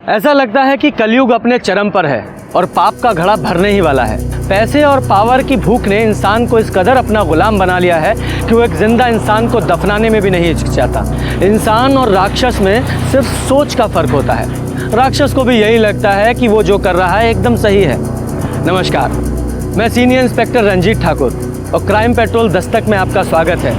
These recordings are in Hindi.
ऐसा लगता है कि कलयुग अपने चरम पर है और पाप का घड़ा भरने ही वाला है। पैसे और पावर की भूख ने इंसान को इस कदर अपना गुलाम बना लिया है कि वो एक जिंदा इंसान को दफनाने में भी नहीं हिचकिचाता। इंसान और राक्षस में सिर्फ सोच का फर्क होता है। राक्षस को भी यही लगता है कि वो जो कर रहा है एकदम सही है। नमस्कार, मैं सीनियर इंस्पेक्टर रंजीत ठाकुर और क्राइम पेट्रोल दस्तक में आपका स्वागत है।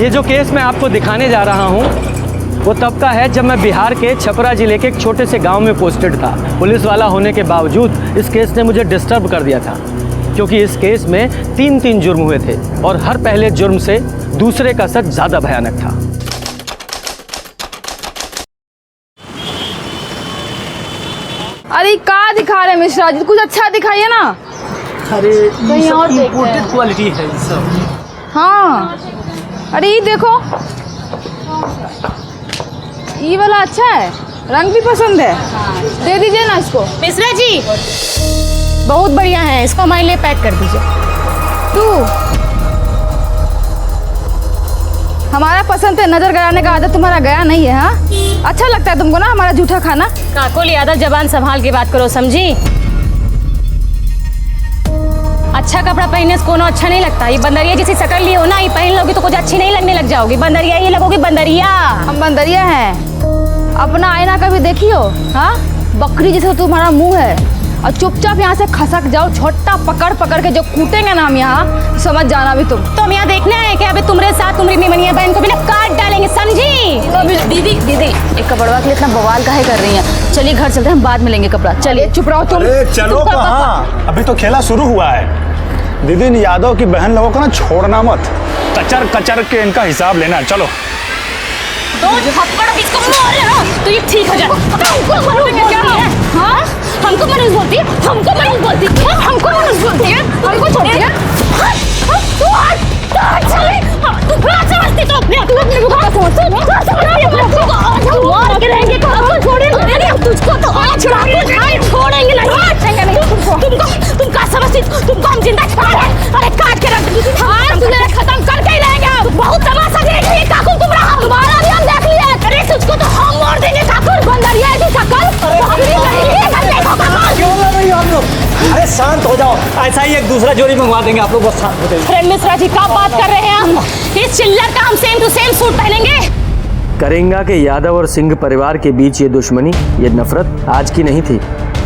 ये जो केस मैं आपको दिखाने जा रहा हूँ वो तब का है जब मैं बिहार के छपरा जिले के एक छोटे से गांव में पोस्टेड था। पुलिस वाला होने के बावजूद इस केस ने मुझे डिस्टर्ब कर दिया था, क्योंकि इस केस में तीन जुर्म हुए थे और हर पहले जुर्म से दूसरे का सच ज़्यादा भयानक था। अरे क्या दिखा रहे मिश्रा जी, कुछ अच्छा दिखाइए ना। अरे कहीं और देखते इम्पोर्टेड हैं। क्वालिटी है ये सब। हाँ, अरे ये देखो, ये वाला अच्छा है, रंग भी पसंद है। दे दीजिए ना इसको। मिश्रा जी बहुत बढ़िया है, इसको हमारे लिए पैक कर दीजिए। तू हमारा पसंद है, नजर गड़ाने का आदत तुम्हारा गया नहीं है। हाँ, अच्छा लगता है तुमको ना हमारा जूठा खाना। काकुल यादव, जबान संभाल के बात करो, समझी? अच्छा कपड़ा पहनने से कोनो अच्छा नहीं लगता। ये बंदरिया जैसी शकल ली हो ना, ये पहन लोगी तो कुछ अच्छी नहीं लगने लग जाओगी। बंदरिया ये लगोगी बंदरिया। हम बंदरिया हैं। अपना आईना कभी देखियो? हाँ, बकरी जैसे तुम्हारा मुंह है और चुपचाप यहाँ से खसक जाओ। छोटा पकड़ पकड़ के जो कूटेंगे ना हम यहाँ, समझ जाना भी तुम। तो हम यहाँ देखना है कि अभी तुम्हारे साथ तुम्हारी निमनिया बहन को भी ना काट डालेंगे, समझी? दीदी दीदी, एक कपड़वा के लिए इतना बवाल काहे कर रही हैं? चलिए घर चलते हैं, बाद में लेंगे कपड़ा। चलिए चुप रहो तुम। अरे चलो कहाँ, अभी तो खेला शुरू हुआ है। दीदी इन यादव की बहन लोगों को ना छोड़ना मत, कचर कचर के इनका हिसाब लेना। चलो दो थप्पड़ इसको मारे ना तो ये ठीक हो जाए। हमको मनुष्य क्या है? हाँ, हमको मनुष्य बोलती है, हमको मनुष्य बोलती है, हमको मनुष्य बोलती है, हमको छोड़ती है। तू क्या समझती? तो अपने अपने को क्या समझती है? तू मार के रहेंगे, छोड़ेंगे तुझको तो आज छोड़ेंगे नहीं। तुम क्या समझती? तुमको हम जिंदा छोड़े? अरे काट के रख, तुझे खत्म करके ही रहेंगे। बहुत तमाशा देख रही है काकुल, तुम्हारा भी हम देख लिए। अरे तुझको तो हम मार देंगे काकुल। बंदरिया की शकल क्यों लड़ रही हो आप लोग? अरे शांत हो जाओ, ऐसा ही एक दूसरा जोड़ी मंगवा देंगे, आप लोग बस शांत हो जाइए। फ्रेंड मिश्रा जी क्या बात कर रहे हैं हम? इस चिल्लर का हम सेम टू सेम सूट पहनेंगे। करेंगा के यादव और सिंह परिवार के बीच ये दुश्मनी, ये नफरत आज की नहीं थी,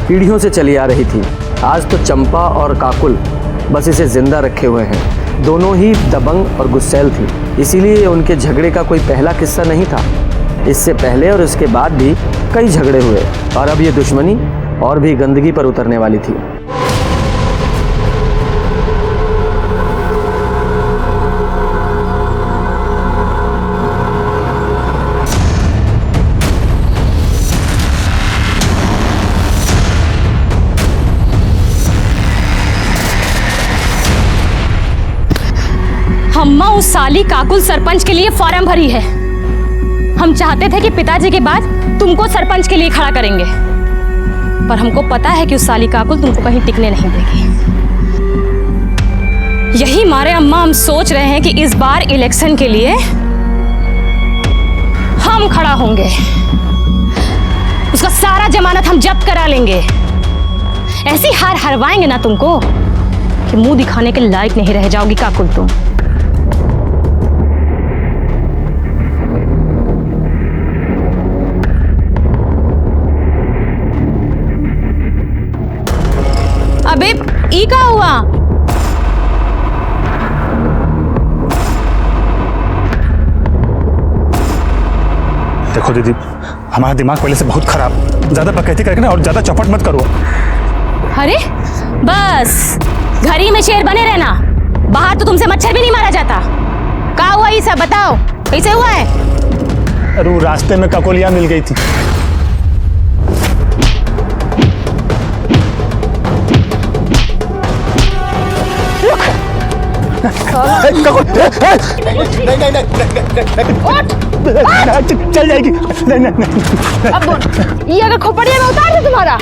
पीढ़ियों से चली आ रही थी। आज तो चंपा और काकुल बस इसे जिंदा रखे हुए हैं। दोनों ही दबंग और गुस्सैल थी, इसीलिए उनके झगड़े का कोई पहला किस्सा नहीं था। इससे पहले और इसके बाद भी कई झगड़े हुए और अब ये दुश्मनी और भी गंदगी पर उतरने वाली थी। अम्मा उस साली काकुल सरपंच के लिए फॉर्म भरी है। हम चाहते थे कि पिताजी के बाद तुमको सरपंच के लिए खड़ा करेंगे, पर हमको पता है कि उस साली काकुल तुमको कहीं टिकने नहीं देगी। यही मारे अम्मा हम सोच रहे हैं कि इस बार इलेक्शन के लिए हम खड़ा होंगे। उसका सारा जमानत हम जब्त करा लेंगे। ऐसी हार हरवाएंगे ना तुमको कि मुंह दिखाने के लायक नहीं रह जाओगी काकुल तुम। अबे ई का हुआ? देखो दीदी, हमारा दिमाग पहले से बहुत खराब, ज्यादा पकैती करके ना और ज्यादा चौपट मत करो। अरे बस घर में शेर बने रहना, बाहर तो तुमसे मच्छर भी नहीं मारा जाता। क्या हुआ ये सब बताओ, कैसे हुआ है? अरे वो रास्ते में ककोलिया मिल गई थी। चल जाएगी। नहीं। अब ये अगर खोपड़िया में उतार दे तुम्हारा।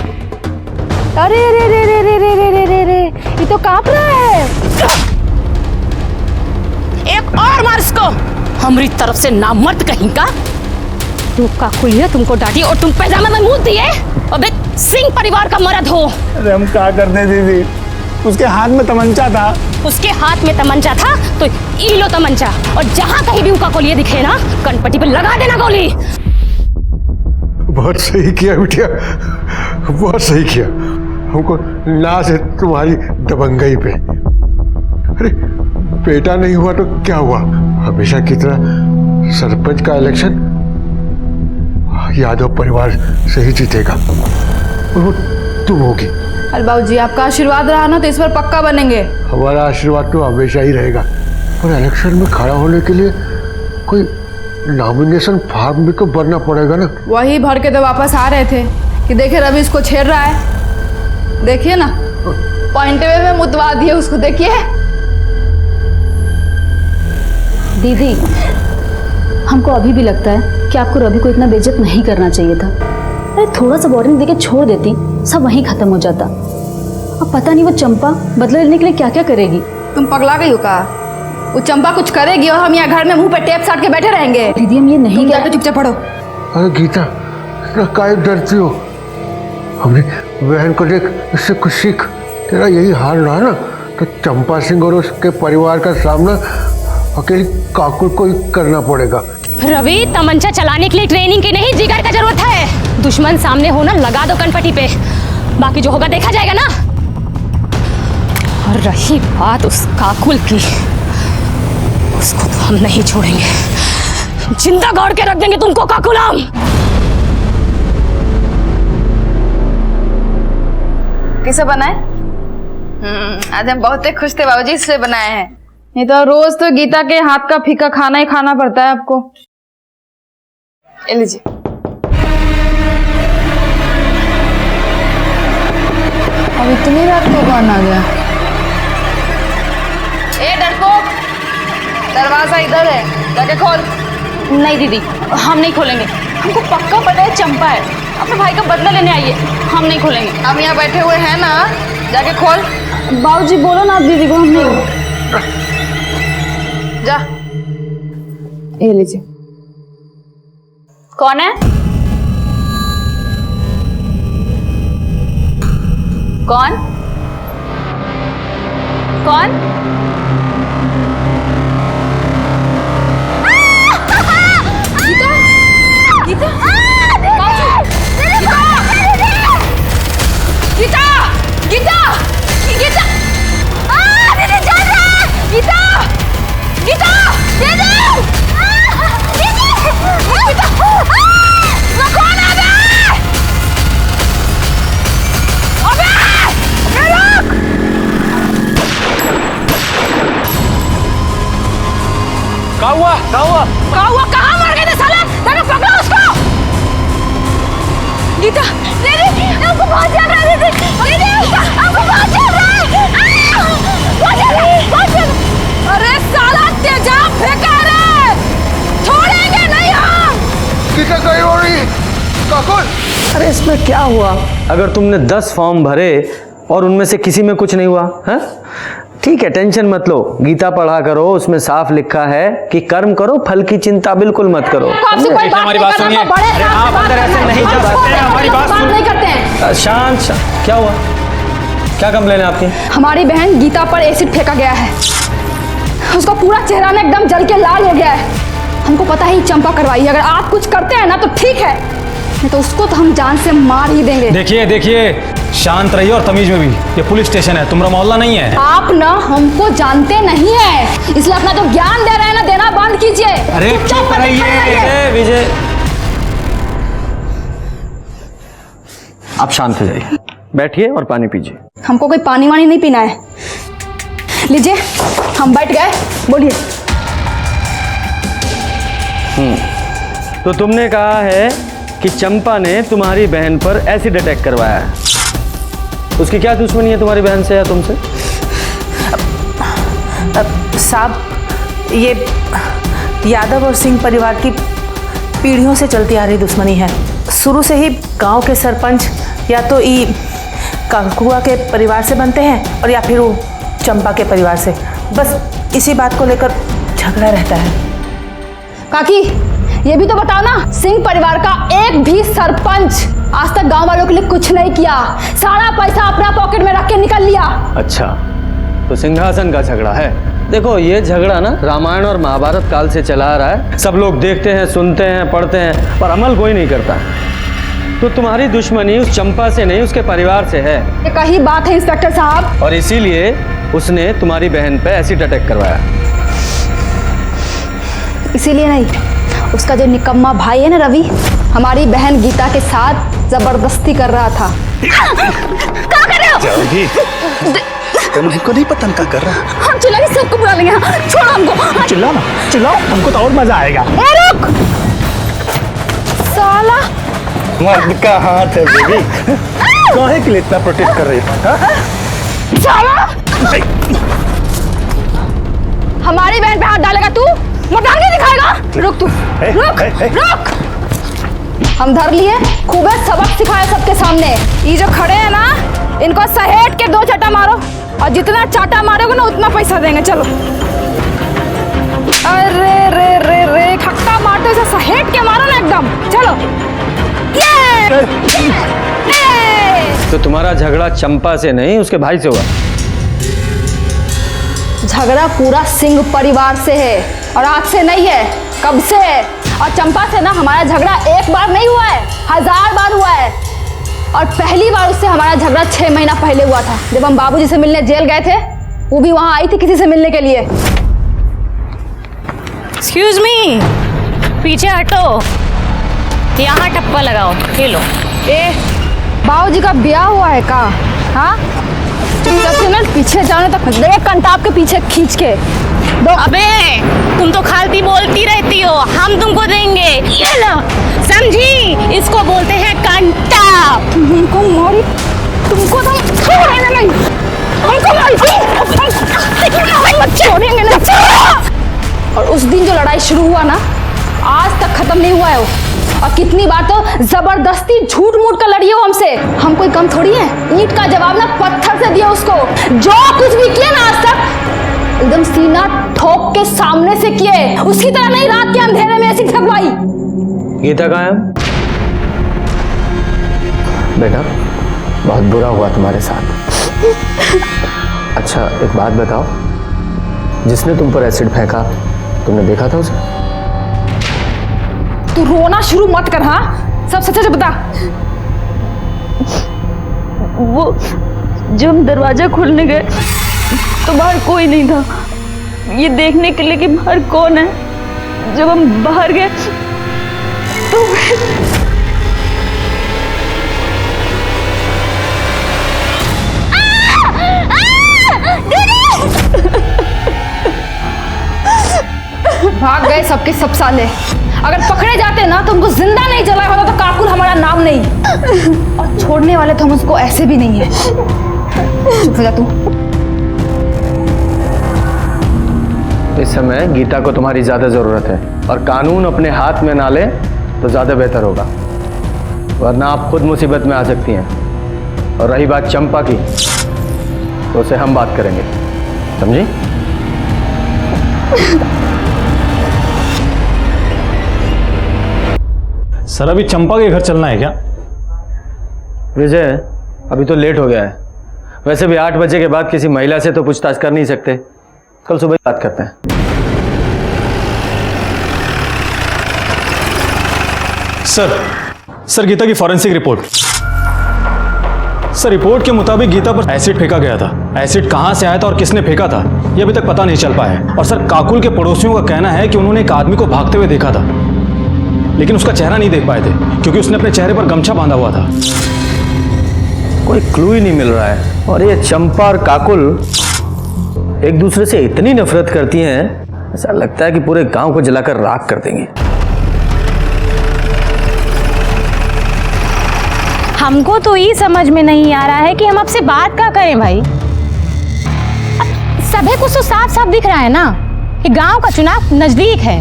अरे रे रे रे रे रे रे रे रे रे, ये तो कांप रहा है। एक और मार इसको, हमारी तरफ से नामर्द कहीं का। तू काकुलिया तुमको डांटी और तुम पैजामा में मुंह दिए। अबे सिंह परिवार का मर्द हो। अरे हम क्या करते दीदी, उसके हाथ में तमंचा था। उसके हाथ में तमंचा था तो ई लो तमंचा, और जहां कहीं भी उनका कोलिया दिखे ना कनपट्टी पे लगा देना गोली। बहुत सही किया बिटिया, बहुत सही किया। हमको नाज है तुम्हारी दबंगई पे। अरे बेटा नहीं हुआ तो क्या हुआ, हमेशा की तरह सरपंच का इलेक्शन यादव परिवार से ही जीतेगा और वो तुम होगी। अरे बाबूजी आपका आशीर्वाद रहा ना तो इस बार पक्का बनेंगे। हमारा आशीर्वाद तो हमेशा ही रहेगा, पर इलेक्शन में खड़ा होने के लिए कोई नॉमिनेशन फॉर्म भी तो भरना पड़ेगा ना। वही भर के तो वापस आ रहे थे कि देखे रवि इसको छेड़ रहा है। देखिए ना पॉइंट वे में मुतवा दिए उसको, देखिए। दीदी हमको अभी भी लगता है कि आपको रवि को इतना बेइज्जत नहीं करना चाहिए था। अरे थोड़ा सा वार्निंग देके छोड़ देती, सब वहीं खत्म हो जाता। अब पता नहीं वो चंपा बदला लेने के लिए क्या क्या करेगी। तुम पगला गई हो का? वो चंपा कुछ करेगी और हम यहाँ घर में मुंह पे टेप साट के बैठे रहेंगे। दीदी हम ये नहीं तुम कह जाके चुपचाप पढ़ो। अरे गीता इतना काहे डरती हो, हमने बहन को देख इससे कुछ सीख। तेरा यही हाल रहा ना तो चंपा सिंह और उसके परिवार का सामना अकेली काकुल को ही करना पड़ेगा। रवि तमंचा चलाने के लिए ट्रेनिंग की नहीं जिगर का जरूरत है। दुश्मन सामने हो ना लगा दो कनपट्टी पे, बाकी जो होगा देखा जाएगा ना। और रही बात उस काकुल की, उसको तो हम नहीं छोड़ेंगे, जिंदा गाड़ के रख देंगे तुमको काकुलाम। किसे बनाए? आज हम बहुत ही खुश थे बाबूजी, इसलिए बनाए हैं। नहीं तो रोज तो गीता के हाथ का फीका खाना ही खाना पड़ता है आपको। ये लीजिए। अब इतनी रात को कौन आ गया? ए डरपोक, दरवाजा इधर है, जाके खोल। नहीं दीदी हम नहीं खोलेंगे, हमको पक्का पता है चंपा है, अपने भाई का बदला लेने आई है, हम नहीं खोलेंगे। हम यहाँ बैठे हुए हैं ना, जाके खोल। बाबूजी बोलो ना आप दीदी को, हम नहीं। जा। ये लीजिए। कौन है? कौन कौन? गीता, गीता, गीता, गीता, गीता, दीदी चल रहा है। गीता, गीता, दीदी, दीदी, गीता, वो कौन आ गया? अबे, ये लोग! क्या हुआ? क्या हुआ? कहाँ मर गए थे साले? जाके पकड़ो उसको। गीता, दीदी, हमको बहुत चल रहा है। दीदी, दीदी, हमको बहुत चल रहा है। बहुत चल रहा है, बहुत चल रहा है। अरे साला तेजाब फेंका रे, छोड़ेंगे नहीं हम। गीता कहीं हो रही काकुल। अरे इसमें क्या हुआ? अगर तुमने 10 फॉर्म भरे और उनमें से किसी में कुछ नहीं हुआ है, ठीक है टेंशन मत लो। गीता पढ़ा करो, उसमें साफ लिखा है कि कर्म करो फल की चिंता बिल्कुल मत करो। आपसे कोई बात हमारी नहीं बात करना, सुनिए। आपको बड़े अरे साहब आप से अंदर बात ऐसे करना, नहीं जा आपको सकते, हमारी बात बात सुन। नहीं करते हैं। शांत शांत, क्या हुआ? क्या कंप्लेन है आपकी? हमारी बहन गीता पर एसिड फेंका गया है, उसका पूरा चेहरा ना एकदम जल के लाल हो गया है। हमको पता है चंपा करवाई है, अगर आप कुछ करते हैं ना तो ठीक है, नहीं तो उसको तो हम जान से मार ही देंगे। देखिए देखिए, शांत रहिए और तमीज में भी। ये पुलिस स्टेशन है, तुम्हारा मोहल्ला नहीं है। आप ना हमको जानते नहीं है, इसलिए अपना जो ज्ञान दे रहे हैं ना देना बंद कीजिए। अरे चुपचाप चुप बैठे रहिए। रहिए। विजय, आप शांत हो जाइए, बैठिए और पानी पीजिए। हमको कोई पानी वानी नहीं पीना है। लीजिए, हम बैठ गए, बोलिए। तो तुमने कहा है कि चंपा ने तुम्हारी बहन पर एसिड अटैक करवाया है, उसकी क्या दुश्मनी है तुम्हारी बहन से या तुमसे? साहब ये यादव और सिंह परिवार की पीढ़ियों से चलती आ रही दुश्मनी है। शुरू से ही गांव के सरपंच या तो ई काकुआ के परिवार से बनते हैं और या फिर वो चंपा के परिवार से। बस इसी बात को लेकर झगड़ा रहता है। काकी, ये भी तो बताओ ना, सिंह परिवार का एक भी सरपंच आज तक गांव वालों के लिए कुछ नहीं किया, सारा पैसा अपना पॉकेट में रख के निकल लिया। अच्छा, तो सिंहासन का झगड़ा है। देखो ये झगड़ा ना रामायण और महाभारत काल से चला आ रहा है, सब लोग देखते हैं, सुनते हैं, पढ़ते हैं, पर अमल कोई नहीं करता। तो तुम्हारी दुश्मनी उस चंपा से नहीं, उसके परिवार से है। ये कही बात है इंस्पेक्टर साहब। और इसीलिए उसने तुम्हारी बहन पे एसिड अटैक करवाया। इसीलिए नहीं, उसका जो निकम्मा भाई है ना रवि, हमारी बहन गीता के साथ जबरदस्ती कर रहा था। क्या कर रहे हो? जाओगी? तुमको नहीं पता क्या कर रहा है? हम चिल्लाएंगे, सबको बुला लेंगे। छोड़ो हमको। चिल्लाओ ना, चिल्लाओ, हमको तो और मजा आएगा। ए रुक! साला मर्द का हाथ है बेबी, काहे के लिए इतना प्रोटेक्ट कर रही है? साला! हमारी बहन पे हाथ डालेगा तू? मटान के दिखाएगा? रुक तू, रुक! हम धर लिए, खूब सबक सिखाए सबके सामने। ये जो खड़े हैं ना, इनको सहेट के 2 चाटा मारो, और जितना चाटा मारोगे ना उतना पैसा देंगे। चलो। अरे रे रे रे, खट्टा मारते इसे सहेट के मारो ना एकदम। चलो। ये! तो तुम्हारा झगड़ा चंपा से नहीं, उसके भाई से हुआ? झगड़ा पूरा सिंह परिवार से है, और आज से नहीं है, कब से है। और चंपा से ना हमारा झगड़ा एक बार नहीं हुआ है, 1000 बार हुआ है। और पहली बार उससे हमारा झगड़ा 6 महीना पहले हुआ था, जब हम बाबूजी से मिलने जेल गए थे। वो भी वहां आई थी किसी से मिलने के लिए। एक्सक्यूज मी, पीछे हटो, यहाँ टप्पा लगाओ। ये लो। ए, बाबूजी का ब्याह हुआ है का? हाँ, चुपचाप से ना पीछे जाने तक एक कंटाप के पीछे खींच के दो। अबे तुम तो खालती बोलती रहती हो, हम तुमको देंगे। ये लो, समझी? इसको बोलते हैं कंटाप। तुमको मारी, तुमको तो छोड़ेंगे नहीं, हमको मारी, छोड़ेंगे नहीं। और उस दिन जो लड़ाई शुरू हुआ ना, आज तक खत्म नहीं हुआ है वो। और कितनी बार तो जबरदस्ती झूठ मूठ कर लड़ी हो हमसे। हम कोई कम थोड़ी है, ईंट का जवाब ना पत्थर से दिया उसको। जो कुछ भी किया ना आज तक, एकदम सीना ठोक के सामने से किए, उसकी तरह नहीं रात के अंधेरे में ऐसी ठगवाई। गीता कहाँ है? बेटा बहुत बुरा हुआ तुम्हारे साथ। अच्छा एक बात बताओ, जिसने तुम पर एसिड फेंका तुमने देखा था उसे? तू रोना शुरू मत कर। हाँ, सब सच बता। वो जब हम दरवाजा खोलने गए तो बाहर कोई नहीं था, ये देखने के लिए कि बाहर कौन है। जब हम बाहर गए तो भाग गए सबके सब साले। अगर पकड़े जाते ना तो उनको जिंदा नहीं जलाया होता तो काकुल हमारा नाम नहीं। और छोड़ने वाले तो हम उसको ऐसे भी नहीं है। चुप हो जा तू। इस समय गीता को तुम्हारी ज्यादा जरूरत है, और कानून अपने हाथ में ना ले तो ज्यादा बेहतर होगा, वरना आप खुद मुसीबत में आ सकती हैं। और रही बात चंपा की, तो उसे हम बात करेंगे, समझी? सर अभी चंपा के घर चलना है क्या? विजय अभी तो लेट हो गया है, वैसे भी 8 बजे के बाद किसी महिला से तो पूछताछ कर नहीं सकते, कल सुबह बात करते हैं। सर गीता की फॉरेंसिक रिपोर्ट। सर रिपोर्ट के मुताबिक गीता पर एसिड फेंका गया था। एसिड कहां से आया था और किसने फेंका था यह अभी तक पता नहीं चल पाया है। और सर काकुल के पड़ोसियों का कहना है कि उन्होंने एक आदमी को भागते हुए देखा था, लेकिन उसका चेहरा नहीं देख पाए थे क्योंकि उसने अपने चेहरे पर गमछा बांधा हुआ था। कोई क्लू ही नहीं मिल रहा है। और ये चंपा और काकुल एक दूसरे से इतनी नफरत करती हैं, ऐसा लगता है कि पूरे गांव को जलाकर राख कर देंगे। हमको तो ये समझ में नहीं आ रहा है कि हम आपसे बात क्या करें भाई। अब सभी कुछ तो साफ साफ दिख रहा है ना कि गांव का चुनाव नजदीक है,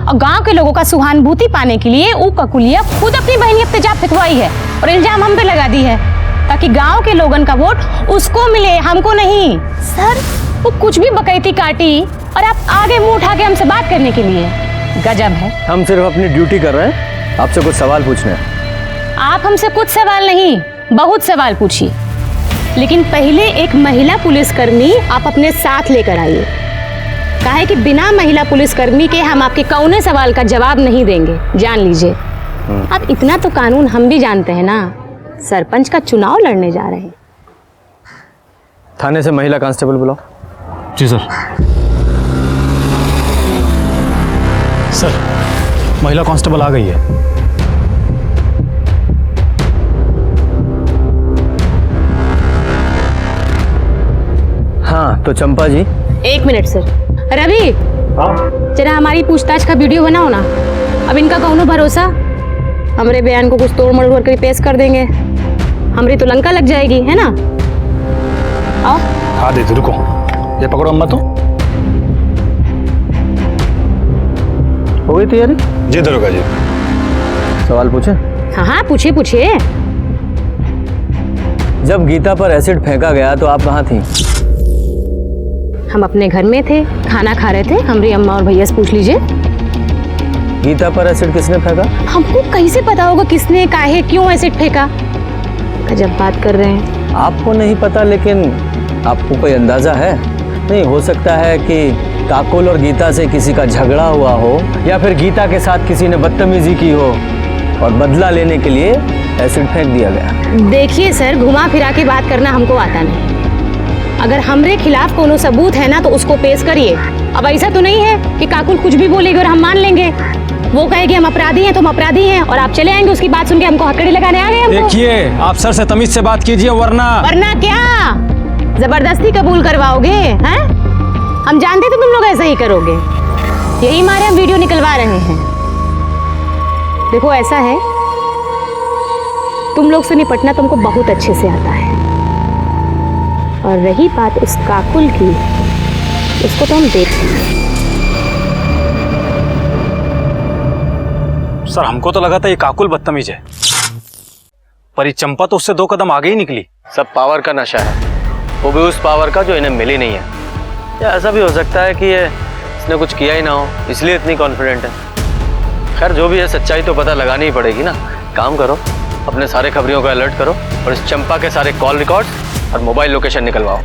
और गांव के लोगों का सहानुभूति पाने के लिए वो ककुलिया खुद अपनी बहनियत पे जा फेंकवाई है और इल्जाम हम पे लगा दी है, ताकि गांव के लोगन का वोट उसको मिले, हमको नहीं। सर वो कुछ भी बकैती काटी और आप आगे मुंह उठा के हमसे बात करने के लिए। गजब है। हम सिर्फ अपनी ड्यूटी कर रहे हैं, आपसे कुछ सवाल पूछने हैं। आप हमसे कुछ सवाल नहीं, बहुत सवाल पूछिए, लेकिन पहले एक महिला पुलिसकर्मी आप अपने साथ लेकर आइए। काहे कि बिना महिला पुलिसकर्मी के हम आपके कौने सवाल का जवाब नहीं देंगे, जान लीजिए। अब इतना तो कानून हम भी जानते हैं ना, सरपंच का चुनाव लड़ने जा रहे हैं। थाने से महिला कांस्टेबल बुलाओ। जी सर। सर, महिला कांस्टेबल आ गई है। हाँ तो चंपा जी। 1 मिनट सर। रवि, जरा हमारी पूछताछ का वीडियो बनाओ ना। अब इनका कौनो भरोसा, हमरे बयान को कुछ तोड़ मरोड़ करके पेश कर देंगे, हमारी तो लंका लग जाएगी, है ना। आओ। हाँ दीदी रुको, ये पकड़ो अम्मा। तो हो गई तैयारी? जी दरोगा जी। सवाल पूछे? हाँ हाँ पूछिए पूछिए। जब गीता पर एसिड फेंका गया तो आप कहाँ थी? हम अपने घर में थे, खाना खा रहे थे। हमारी अम्मा और भैया से पूछ लीजिए। गीता पर एसिड किसने फेंका? हमको कैसे पता होगा किसने, काहे, क्यों एसिड फेंका? गजब बात कर रहे हैं। आपको नहीं पता, लेकिन आपको कोई अंदाजा है? नहीं हो सकता है कि काकुल और गीता से किसी का झगड़ा हुआ हो, या फिर गीता के साथ किसी ने बदतमीजी की हो और बदला लेने के लिए एसिड फेंक दिया गया। देखिए सर, घुमा फिरा के बात करना हमको आता नहीं। अगर हमरे खिलाफ कोनो सबूत है ना तो उसको पेश करिए। अब ऐसा तो नहीं है कि काकुल कुछ भी बोलेगी और हम मान लेंगे। वो कहेगी हम अपराधी हैं तो हम अपराधी हैं, और आप चले आएंगे उसकी बात सुन के हमको हथकड़ी लगाने आ गए हमको। देखिए, आप सर से तमीज से बात कीजिए, वरना क्या जबरदस्ती कबूल करवाओगे? हैं? हम जानते थे तुम लोग ऐसा ही करोगे, यही मारे हम वीडियो निकलवा रहे हैं। देखो ऐसा है, तुम लोग से निपटना तुमको बहुत अच्छे से आता है, और रही बात उस काकुल की, उसको तो हम देखते हैं। सर हमको तो लगा था ये काकुल बदतमीज है, पर ये चंपा तो उससे 2 कदम आगे ही निकली। सब पावर का नशा है, वो भी उस पावर का जो इन्हें मिली नहीं है। या ऐसा भी हो सकता है कि ये इसने कुछ किया ही ना हो, इसलिए इतनी कॉन्फिडेंट है। खैर जो भी है, सच्चाई तो पता लगानी ही पड़ेगी ना। काम करो, अपने सारे खबरियों को अलर्ट करो और इस चंपा के सारे कॉल रिकॉर्ड्स और मोबाइल लोकेशन निकलवाओ।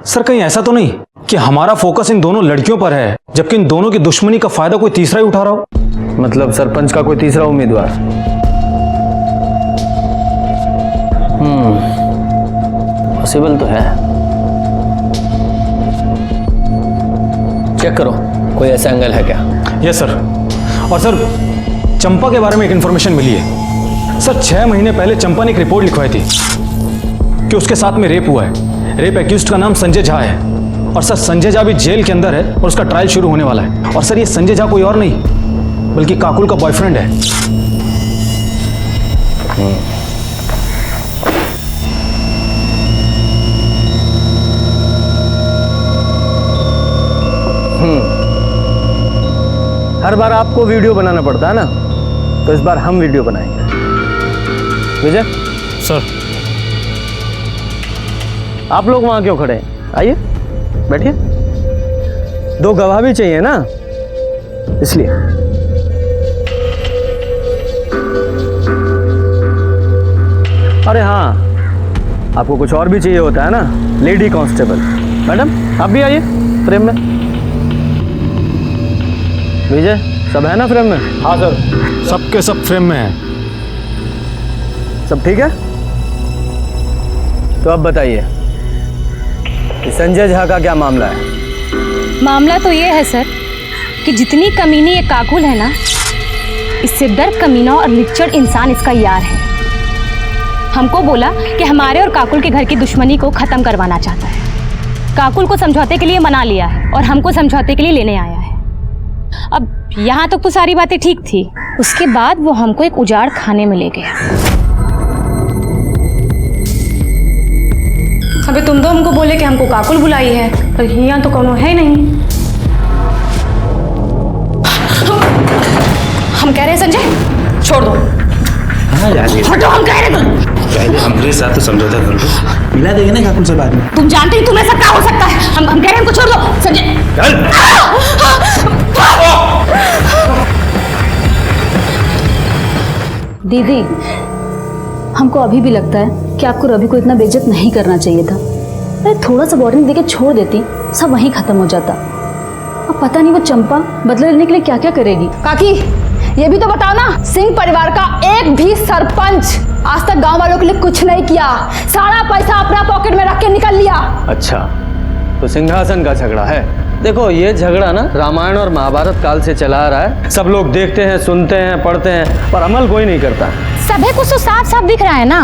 सर कहीं ऐसा तो नहीं कि हमारा फोकस इन दोनों लड़कियों पर है, जबकि इन दोनों की दुश्मनी का फायदा कोई तीसरा ही उठा रहा हो? मतलब सरपंच का कोई तीसरा उम्मीदवार? पॉसिबल तो है। चेक करो कोई ऐसा एंगल है क्या। Yes sir. और सर चंपा के बारे में एक इन्फॉर्मेशन मिली है। सर 6 महीने पहले चंपा ने एक रिपोर्ट लिखवाई थी कि उसके साथ में रेप हुआ है। रेप एक्यूज्ड का नाम संजय झा है, और सर संजय झा भी जेल के अंदर है और उसका ट्रायल शुरू होने वाला है। और सर ये संजय झा कोई और नहीं बल्कि काकुल का बॉयफ्रेंड है। हर बार आपको वीडियो बनाना पड़ता है ना, तो इस बार हम वीडियो बनाएंगे। विजय सर आप लोग वहां क्यों खड़े हैं? आइए बैठिए। 2 गवाह भी चाहिए ना, इसलिए। अरे हाँ, आपको कुछ और भी चाहिए होता है ना, लेडी कांस्टेबल। मैडम आप भी आइए फ्रेम में। विजय सब है ना फ्रेम में? हाँ सर, सबके सब फ्रेम में है। सब ठीक है? तो अब बताइए संजय झा का क्या मामला है? मामला तो ये है सर कि जितनी कमीनी ये काकुल है ना, इससे दर्द कमीना और लिच्चड़ इंसान इसका यार है। हमको बोला कि हमारे और काकुल के घर की दुश्मनी को खत्म करवाना चाहता है। काकुल को समझौते के लिए मना लिया है और हमको समझौते के लिए लेने आया है। अब यहाँ तक तो सारी बातें ठीक थी, उसके बाद वो हमको एक उजाड़ खाने में ले गया। अबे तुम दो हमको बोले कि हमको काकुल बुलाई है, पर यहाँ तो कोनो है नहीं। हम कह रहे हैं संजय छोड़ दो, हटो, हम कह रहे हैं पहले हमारे साथ तो समझौता कर लो, मिला देंगे ना काकुल से बाद में। तुम जानते ही तुम्हें सब क्या हो सकता है। हम कह रहे हैं हमको छोड़ दो संजय। दीदी, हमको अभी भी लगता है कि आपको रवि को इतना बेइज्जत नहीं करना चाहिए था। अरे थोड़ा सा वार्निंग देके छोड़ देती, सब वहीं खत्म हो जाता। अब पता नहीं वो चंपा बदला लेने के लिए क्या क्या करेगी। काकी, ये भी तो बताओ ना, सिंह परिवार का एक भी सरपंच आज तक गांव वालों के लिए कुछ नहीं किया, सारा पैसा अपना पॉकेट में रख के निकल लिया। अच्छा, तो सिंहासन का झगड़ा है। देखो, ये झगड़ा ना रामायण और महाभारत काल से चला आ रहा है। सब लोग देखते हैं, सुनते हैं, पढ़ते हैं, पर अमल कोई नहीं करता। सभी कुछ तो साफ साफ दिख रहा है ना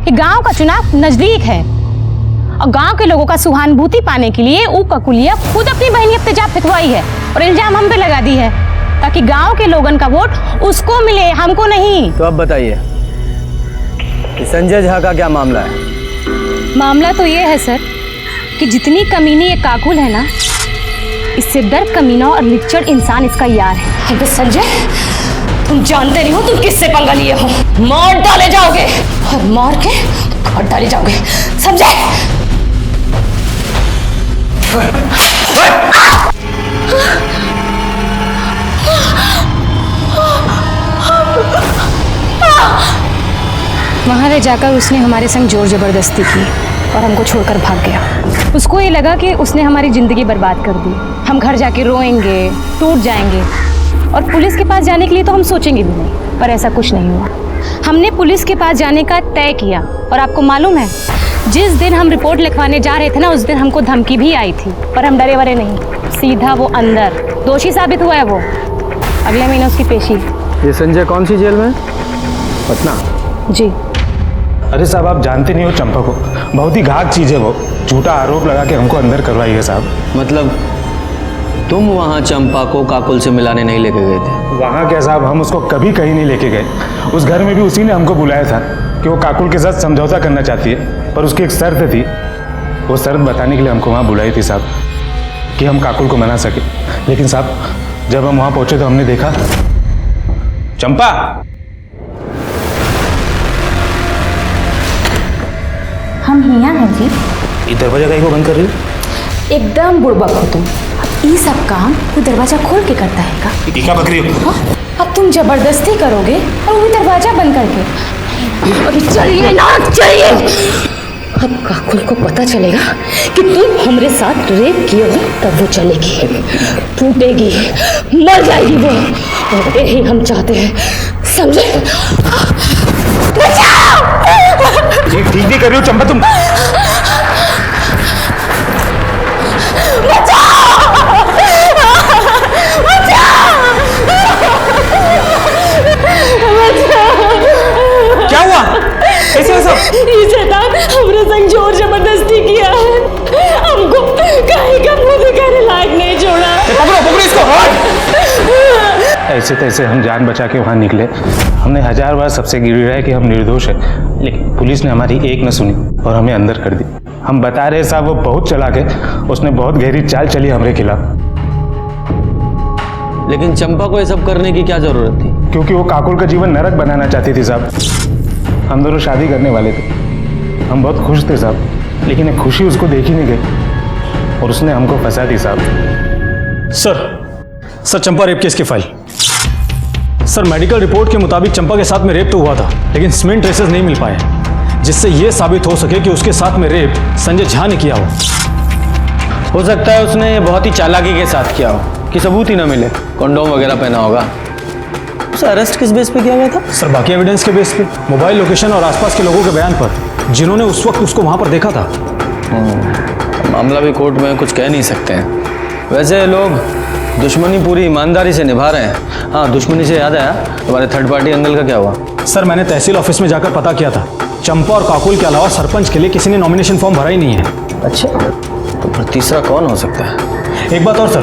कि गांव का चुनाव नजदीक है और गांव के लोगों का सहानुभूति पाने के लिए वो ककुलिया खुद अपनी बहनियत तेजाब फेंकवाई है और इल्जाम हम पे लगा दी है ताकि गांव के लोगन का वोट उसको मिले, हमको नहीं। तो अब बताइए कि संजय झा का क्या मामला है? मामला तो ये है सर कि जितनी कमीनी ये काकुल है ना, इससे दर्द कमीना और लिच्चड़ इंसान इसका यार है। अबे संजय, तुम जानते नहीं हो तुम किससे पंगा लिए हो। मार डाले जाओगे और मार के काट डाले जाओगे, समझे? वहां ले जाकर उसने हमारे संग जोर जबरदस्ती की और हमको छोड़कर भाग गया। उसको ये लगा कि उसने हमारी जिंदगी बर्बाद कर दी। हम घर जाके रोएंगे, टूट जाएंगे और पुलिस के पास जाने के लिए तो हम सोचेंगे भी नहीं, पर ऐसा कुछ नहीं हुआ। हमने पुलिस के पास जाने का तय किया और आपको मालूम है, जिस दिन हम रिपोर्ट लिखवाने जा रहे थे ना, उस दिन हमको धमकी भी आई थी, पर हम डरे वरे नहीं, सीधा वो अंदर। दोषी साबित हुआ है वो, अगले महीने उसकी पेशी। ये संजय कौन सी जेल में? पटना। जी। अरे साहब, आप जानते नहीं हो चंपा को, बहुत ही घात चीज है वो। झूठा आरोप लगा के हमको अंदर करवाई है साहब। मतलब तुम वहाँ चंपा को काकुल से मिलाने नहीं लेके गए थे? वहाँ क्या साहब, हम उसको कभी कहीं नहीं लेके गए। उस घर में भी उसी ने हमको बुलाया था कि वो काकुल के साथ समझौता करना चाहती है, पर उसकी एक शर्त थी। वो शर्त बताने के लिए हमको वहाँ बुलाई थी साहब, कि हम काकुल को मना सके। लेकिन साहब, जब हम वहाँ पहुँचे तो हमने देखा चंपा। हम यहाँ हैं जी। ये दरवाजा कहीं को बंद कर रही हो? एकदम बुड़बक हो तुम। अब ये सब काम कोई दरवाजा खोल के करता है का? टीका बकरी हो। अब तुम जबरदस्ती करोगे और वो दरवाजा बंद करके। अभी चलिए ना, चलिए। अब काकुल को पता चलेगा कि तुम हमारे साथ रेप किए हो, तब वो चलेगी, टूटेगी, मर जाएगी वो। और यही हम चाहते हैं, समझे? ठीक नहीं कर रही हो चंपा तुम। क्या हुआ? ऐसे ऐसा? ये शैतान हमरे संग जोर जबरदस्ती किया है, हमको कहीं का मुंह दिखाने लायक नहीं छोड़ा। पकड़ो इसको। ऐसे तैसे हम जान बचा के वहाँ निकले। हमने 1000 बार सबसे गिड़गिड़ाया कि हम निर्दोष हैं, लेकिन पुलिस ने हमारी एक न सुनी और हमें अंदर कर दी। हम बता रहे साहब, वो बहुत चलाक है, उसने बहुत गहरी चाल चली हमारे खिलाफ। लेकिन चंपा को ये सब करने की क्या जरूरत थी? क्योंकि वो काकुल का जीवन नरक बनाना चाहती थी साहब। हम दोनों शादी करने वाले थे, हम बहुत खुश थे साहब, लेकिन एक खुशी उसको देखी नहीं गई और उसने हमको फंसा दी साहब। सर चंपा रेप केस की फाइल। सर, मेडिकल रिपोर्ट के मुताबिक चंपा के साथ में रेप तो हुआ था, लेकिन स्मेन ट्रेसेस नहीं मिल पाए, जिससे यह साबित हो सके कि उसके साथ में रेप संजय झा ने किया हो सकता है उसने ये बहुत ही चालाकी के साथ किया हो कि सबूत ही ना मिले। कंडोम वगैरह पहना होगा। उसे अरेस्ट किस बेस पे किया गया था? सर, बाकी एविडेंस के बेस पे, मोबाइल लोकेशन और आसपास के लोगों के बयान पर, जिन्होंने उस वक्त उसको वहां पर देखा था। मामला भी कोर्ट में कुछ कह नहीं सकते हैं। वैसे लोग दुश्मनी पूरी ईमानदारी से निभा रहे हैं। हाँ, दुश्मनी से याद आया, तुम्हारे थर्ड पार्टी एंगल का क्या हुआ? सर, मैंने तहसील ऑफिस में जाकर पता किया था, चंपा और काकुल के अलावा सरपंच के लिए किसी ने नॉमिनेशन फॉर्म भरा ही नहीं है। अच्छा, तो फिर तीसरा कौन हो सकता है? एक बात और सर,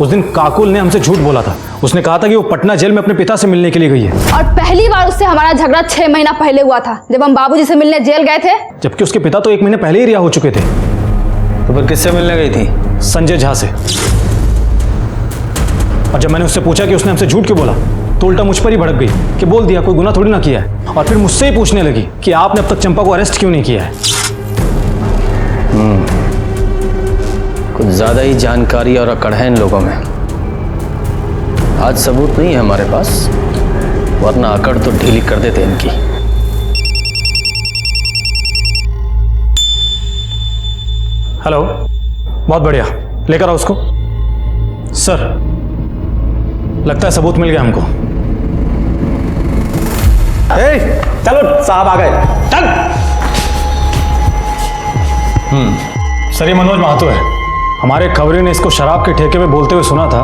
उस दिन काकुल ने हमसे झूठ बोला था। उसने कहा था कि वो पटना जेल में अपने पिता से मिलने के लिए गई है। और पहली बार उससे हमारा झगड़ा 6 महीना पहले हुआ था, जब हम बाबूजी से मिलने जेल गए थे। जबकि उसके पिता तो 1 महीने पहले ही रिहा हो चुके थे। तो फिर किससे मिलने गई थी? संजय झा से। और जब मैंने उससे पूछा कि उसने हमसे झूठ क्यों बोला, तो उल्टा मुझ पर ही भड़क गई कि बोल दिया कोई गुनाह थोड़ी ना किया है, और फिर मुझसे ही पूछने लगी कि आपने अब तक चंपा को अरेस्ट क्यों नहीं किया है। कुछ ज़्यादा ही जानकारी और अकड़ है इन लोगों में। आज सबूत नहीं है हमारे पास, वरना अकड़ तो ढीली कर देते इनकी। हेलो, बहुत बढ़िया, लेकर आओ उसको। सर, लगता है सबूत मिल गया हमको। चलो साहब आ गए, चल। सर, ये मनोज महातो है। हमारे खबरी ने इसको शराब के ठेके पे बोलते हुए सुना था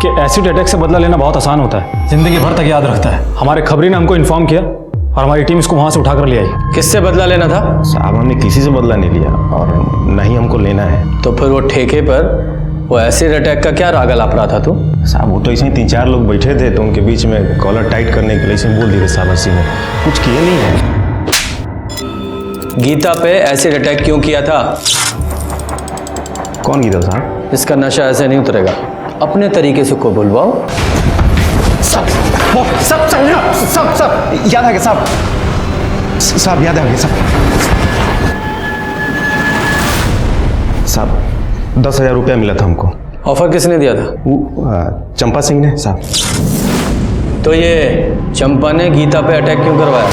कि एसिड अटैक से बदला लेना बहुत आसान होता है, जिंदगी भर तक याद रखता है। हमारे खबरी ने हमको इन्फॉर्म किया और हमारी टीम इसको वहां से उठाकर ले आई। किससे बदला लेना था? साहब, हमने किसी से बदला नहीं लिया और न ही हमको लेना है। तो फिर वो ठेके पर वो एसिड अटैक का क्या राग अलाप रहा था तू? साहब, वो तो ऐसे ही 3-4 लोग बैठे थे तो उनके बीच में कॉलर टाइट करने के लिए ऐसे बोल दिए साहब, हंसी में कुछ किए नहीं है। गीता पे एसिड अटैक क्यों किया था? कौन गीता साहब? इसका नशा ऐसे नहीं उतरेगा, अपने तरीके से को बुलवाओ। सब याद आ गया साहब, याद आ गया साहब। 10,000 रुपया मिला था हमको। ऑफर किसने दिया था? वो चंपा सिंह ने साहब। तो ये चंपा ने गीता पे अटैक क्यों करवाया?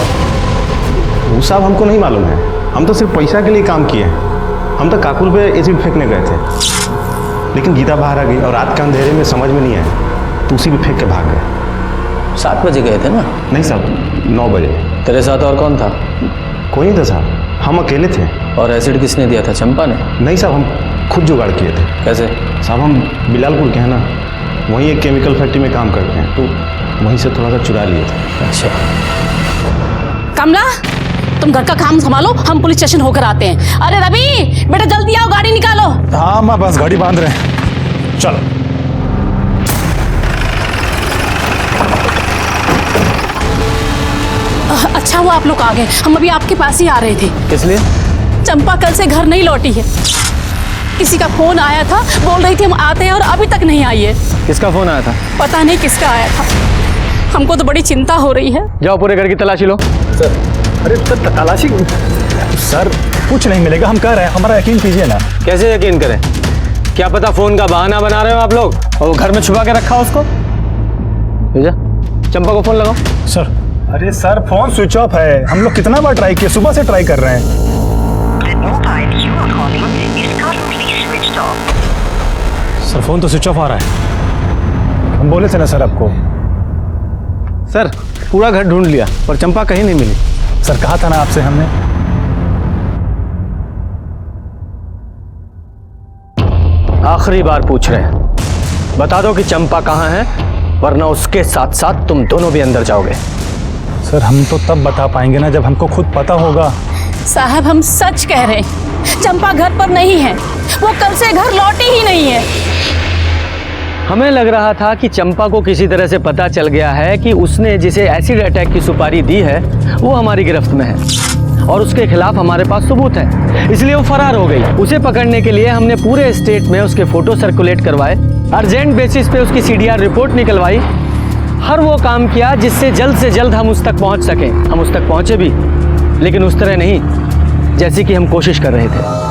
वो साहब हमको नहीं मालूम है, हम तो सिर्फ पैसा के लिए काम किए हैं। हम तो काकुल पे एसिड फेंकने गए थे, लेकिन गीता बाहर आ गई और रात के अंधेरे में समझ में नहीं आया तो उसी पे फेंक के भाग गए। 7 बजे गए थे ना? नहीं साहब, 9 बजे। तेरे साथ और कौन था? कोई नहीं था साहब, हम अकेले थे। और एसिड किसने दिया था? चंपा ने? नहीं साहब, हम खुद जुगाड़ किए थे। कैसे? साहब, हम बिलालपुर के हैं ना, वहीं एक केमिकल फैक्ट्री में काम करते हैं, तो वहीं से थोड़ा सा चुरा लिए थे। अच्छा। कमला, तुम घर का काम संभालो, हम पुलिस स्टेशन होकर आते हैं। अरे रवि बेटा, जल्दी आओ, गाड़ी निकालो। हाँ माँ, बस गाड़ी बांध रहे हैं, चलो। अच्छा हुआ आप लोग आ गए, हम अभी आपके पास ही आ रहे थे। किस लिए? चंपा कल से घर नहीं लौटी है। किसी का फोन आया था, बोल रही थी हम आते हैं और अभी तक नहीं आई है। किसका फोन आया था? पता नहीं किसका आया था, हमको तो बड़ी चिंता हो रही है। जाओ पूरे घर की तलाशी लो। सर, अरे तलाशी सर, कुछ नहीं मिलेगा, हम कह रहे हैं, हमारा यकीन कीजिए ना। कैसे यकीन करें? क्या पता फोन का बहाना बना रहे हो आप लोग और वो घर में छुपा के रखा उसको। भेजा, चंपा को फोन लगाओ। सर, अरे सर, फोन स्विच ऑफ है, हम लोग कितना बार ट्राई किए, सुबह से ट्राई कर रहे हैं। सर, फोन तो स्विच ऑफ आ रहा है। हम बोले थे ना सर आपको। सर, पूरा घर ढूंढ लिया पर चंपा कहीं नहीं मिली। सर, कहा था ना आपसे हमने। आखिरी बार पूछ रहे हैं, बता दो कि चंपा कहाँ है, वरना उसके साथ साथ तुम दोनों भी अंदर जाओगे। सर, हम तो तब बता पाएंगे ना जब हमको खुद पता होगा। साहब, हम सच कह रहे हैं, चंपा घर पर नहीं है, वो कल से घर लौटी ही नहीं है। हमें लग रहा था कि चंपा को किसी तरह से पता चल गया है कि उसने जिसे एसिड अटैक की सुपारी दी है वो हमारी गिरफ्त में है और उसके खिलाफ हमारे पास सबूत है, इसलिए वो फरार हो गई। उसे पकड़ने के लिए हमने पूरे स्टेट में उसके फोटो सर्कुलेट करवाए, अर्जेंट बेसिस पे उसकी CDR रिपोर्ट निकलवाई, हर वो काम किया जिससे जल्द से जल्द हम उस तक पहुंच सकें। हम उस तक पहुंचे भी, लेकिन उस तरह नहीं जैसी कि हम कोशिश कर रहे थे।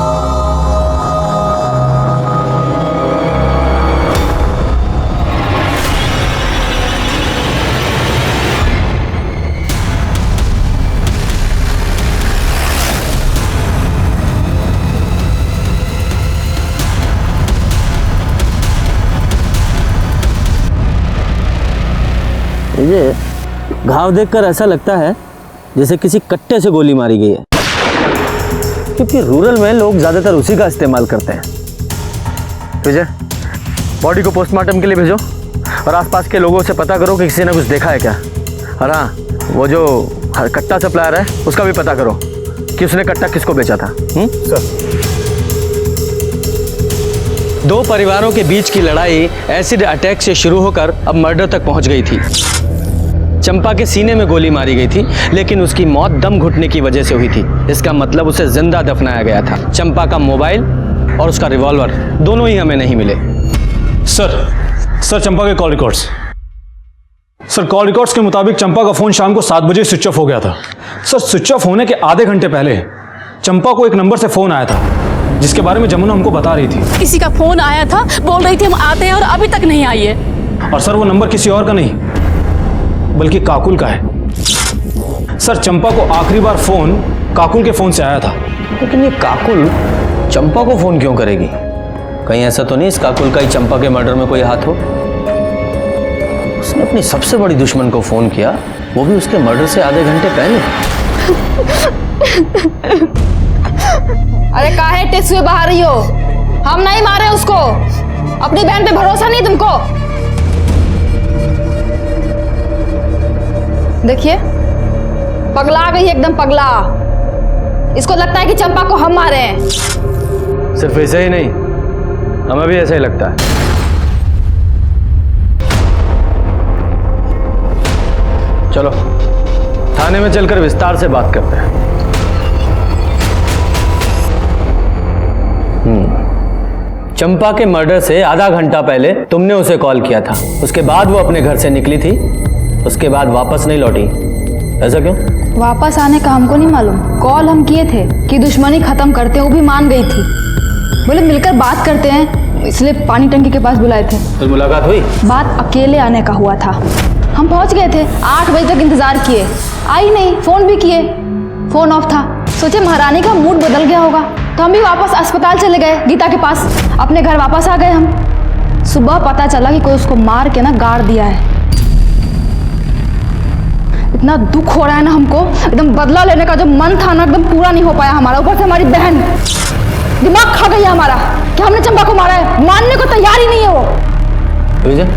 ये घाव देखकर ऐसा लगता है जैसे किसी कट्टे से गोली मारी गई है, क्योंकि रूरल में लोग ज़्यादातर उसी का इस्तेमाल करते हैं। विजय, बॉडी को पोस्टमार्टम के लिए भेजो और आसपास के लोगों से पता करो कि किसी ने कुछ देखा है क्या। और हाँ, वो जो कट्टा सप्लायर है उसका भी पता करो कि उसने कट्टा किसको बेचा था। सर, 2 परिवारों के बीच की लड़ाई एसिड अटैक से शुरू होकर अब मर्डर तक पहुंच गई थी। चंपा के सीने में गोली मारी गई थी, लेकिन उसकी मौत दम घुटने की वजह से हुई थी। इसका मतलब उसे जिंदा दफनाया गया था। चंपा का मोबाइल और उसका रिवॉल्वर दोनों ही हमें नहीं मिले। सर, चंपा के call records. Sir call records के मुताबिक चंपा का फ़ोन शाम को 7 बजे स्विच ऑफ हो गया था। सर स्विच ऑफ होने के आधे घंटे पहले चंपा को एक नंबर से फ़ोन आया था जिसके बारे में जमुना हमको बता रही थी। किसी का फोन आया था, बोल रही थी हम आते हैं और अभी तक नहीं आई है। और सर वो नंबर किसी और का नहीं बल्कि काकुल का है। सर चंपा को आखिरी बार फ़ोन काकुल के फ़ोन से आया था। लेकिन ये काकुल चंपा को फ़ोन क्यों करेगी? कहीं ऐसा तो नहीं इस काकुल का ही चंपा के मर्डर में कोई हाथ हो? उसने अपनी सबसे बड़ी दुश्मन को फ़ोन किया, वो भी उसके मर्डर से आधे घंटे पहले। अरे काहे टेस्ट हुए बाहर रही हो? हम नहीं मारे उसको। अपनी बहन पे भरोसा नहीं तुमको? देखिए पगला गई एकदम पगला। इसको लगता है कि चंपा को हम मारे हैं। सिर्फ ऐसे ही नहीं, हमें भी ऐसा ही लगता है। चलो थाने में चलकर विस्तार से बात करते हैं। चंपा के मर्डर से आधा घंटा पहले तुमने उसे कॉल किया था, उसके बाद वो अपने घर से निकली थी, उसके बाद वापस नहीं लौटी। ऐसा क्यों? वापस आने का हमको नहीं मालूम। कॉल हम किए थे कि दुश्मनी खत्म करते हैं, वो भी मान गई थी। बोले मिलकर बात करते हैं, इसलिए पानी टंकी के पास बुलाए थे। फिर मुलाकात हुई? बात अकेले आने का हुआ था। हम पहुंच गए थे, 8 बजे तक इंतजार किए, आई नहीं। फोन भी किए, फोन ऑफ था। सोचे महारानी का मूड बदल गया होगा, तो हम भी वापस अस्पताल चले गए गीता के पास। अपने घर वापस आ गए हम। सुबह पता चला कि कोई उसको मार के ना गाड़ दिया है। इतना दुख हो रहा है ना हमको, एकदम बदला लेने का जो मन था ना एकदम पूरा नहीं हो पाया हमारा। ऊपर से हमारी बहन दिमाग खा गई है हमारा कि हमने चंपा को मारा है। मानने को तैयार ही नहीं है वो। विजय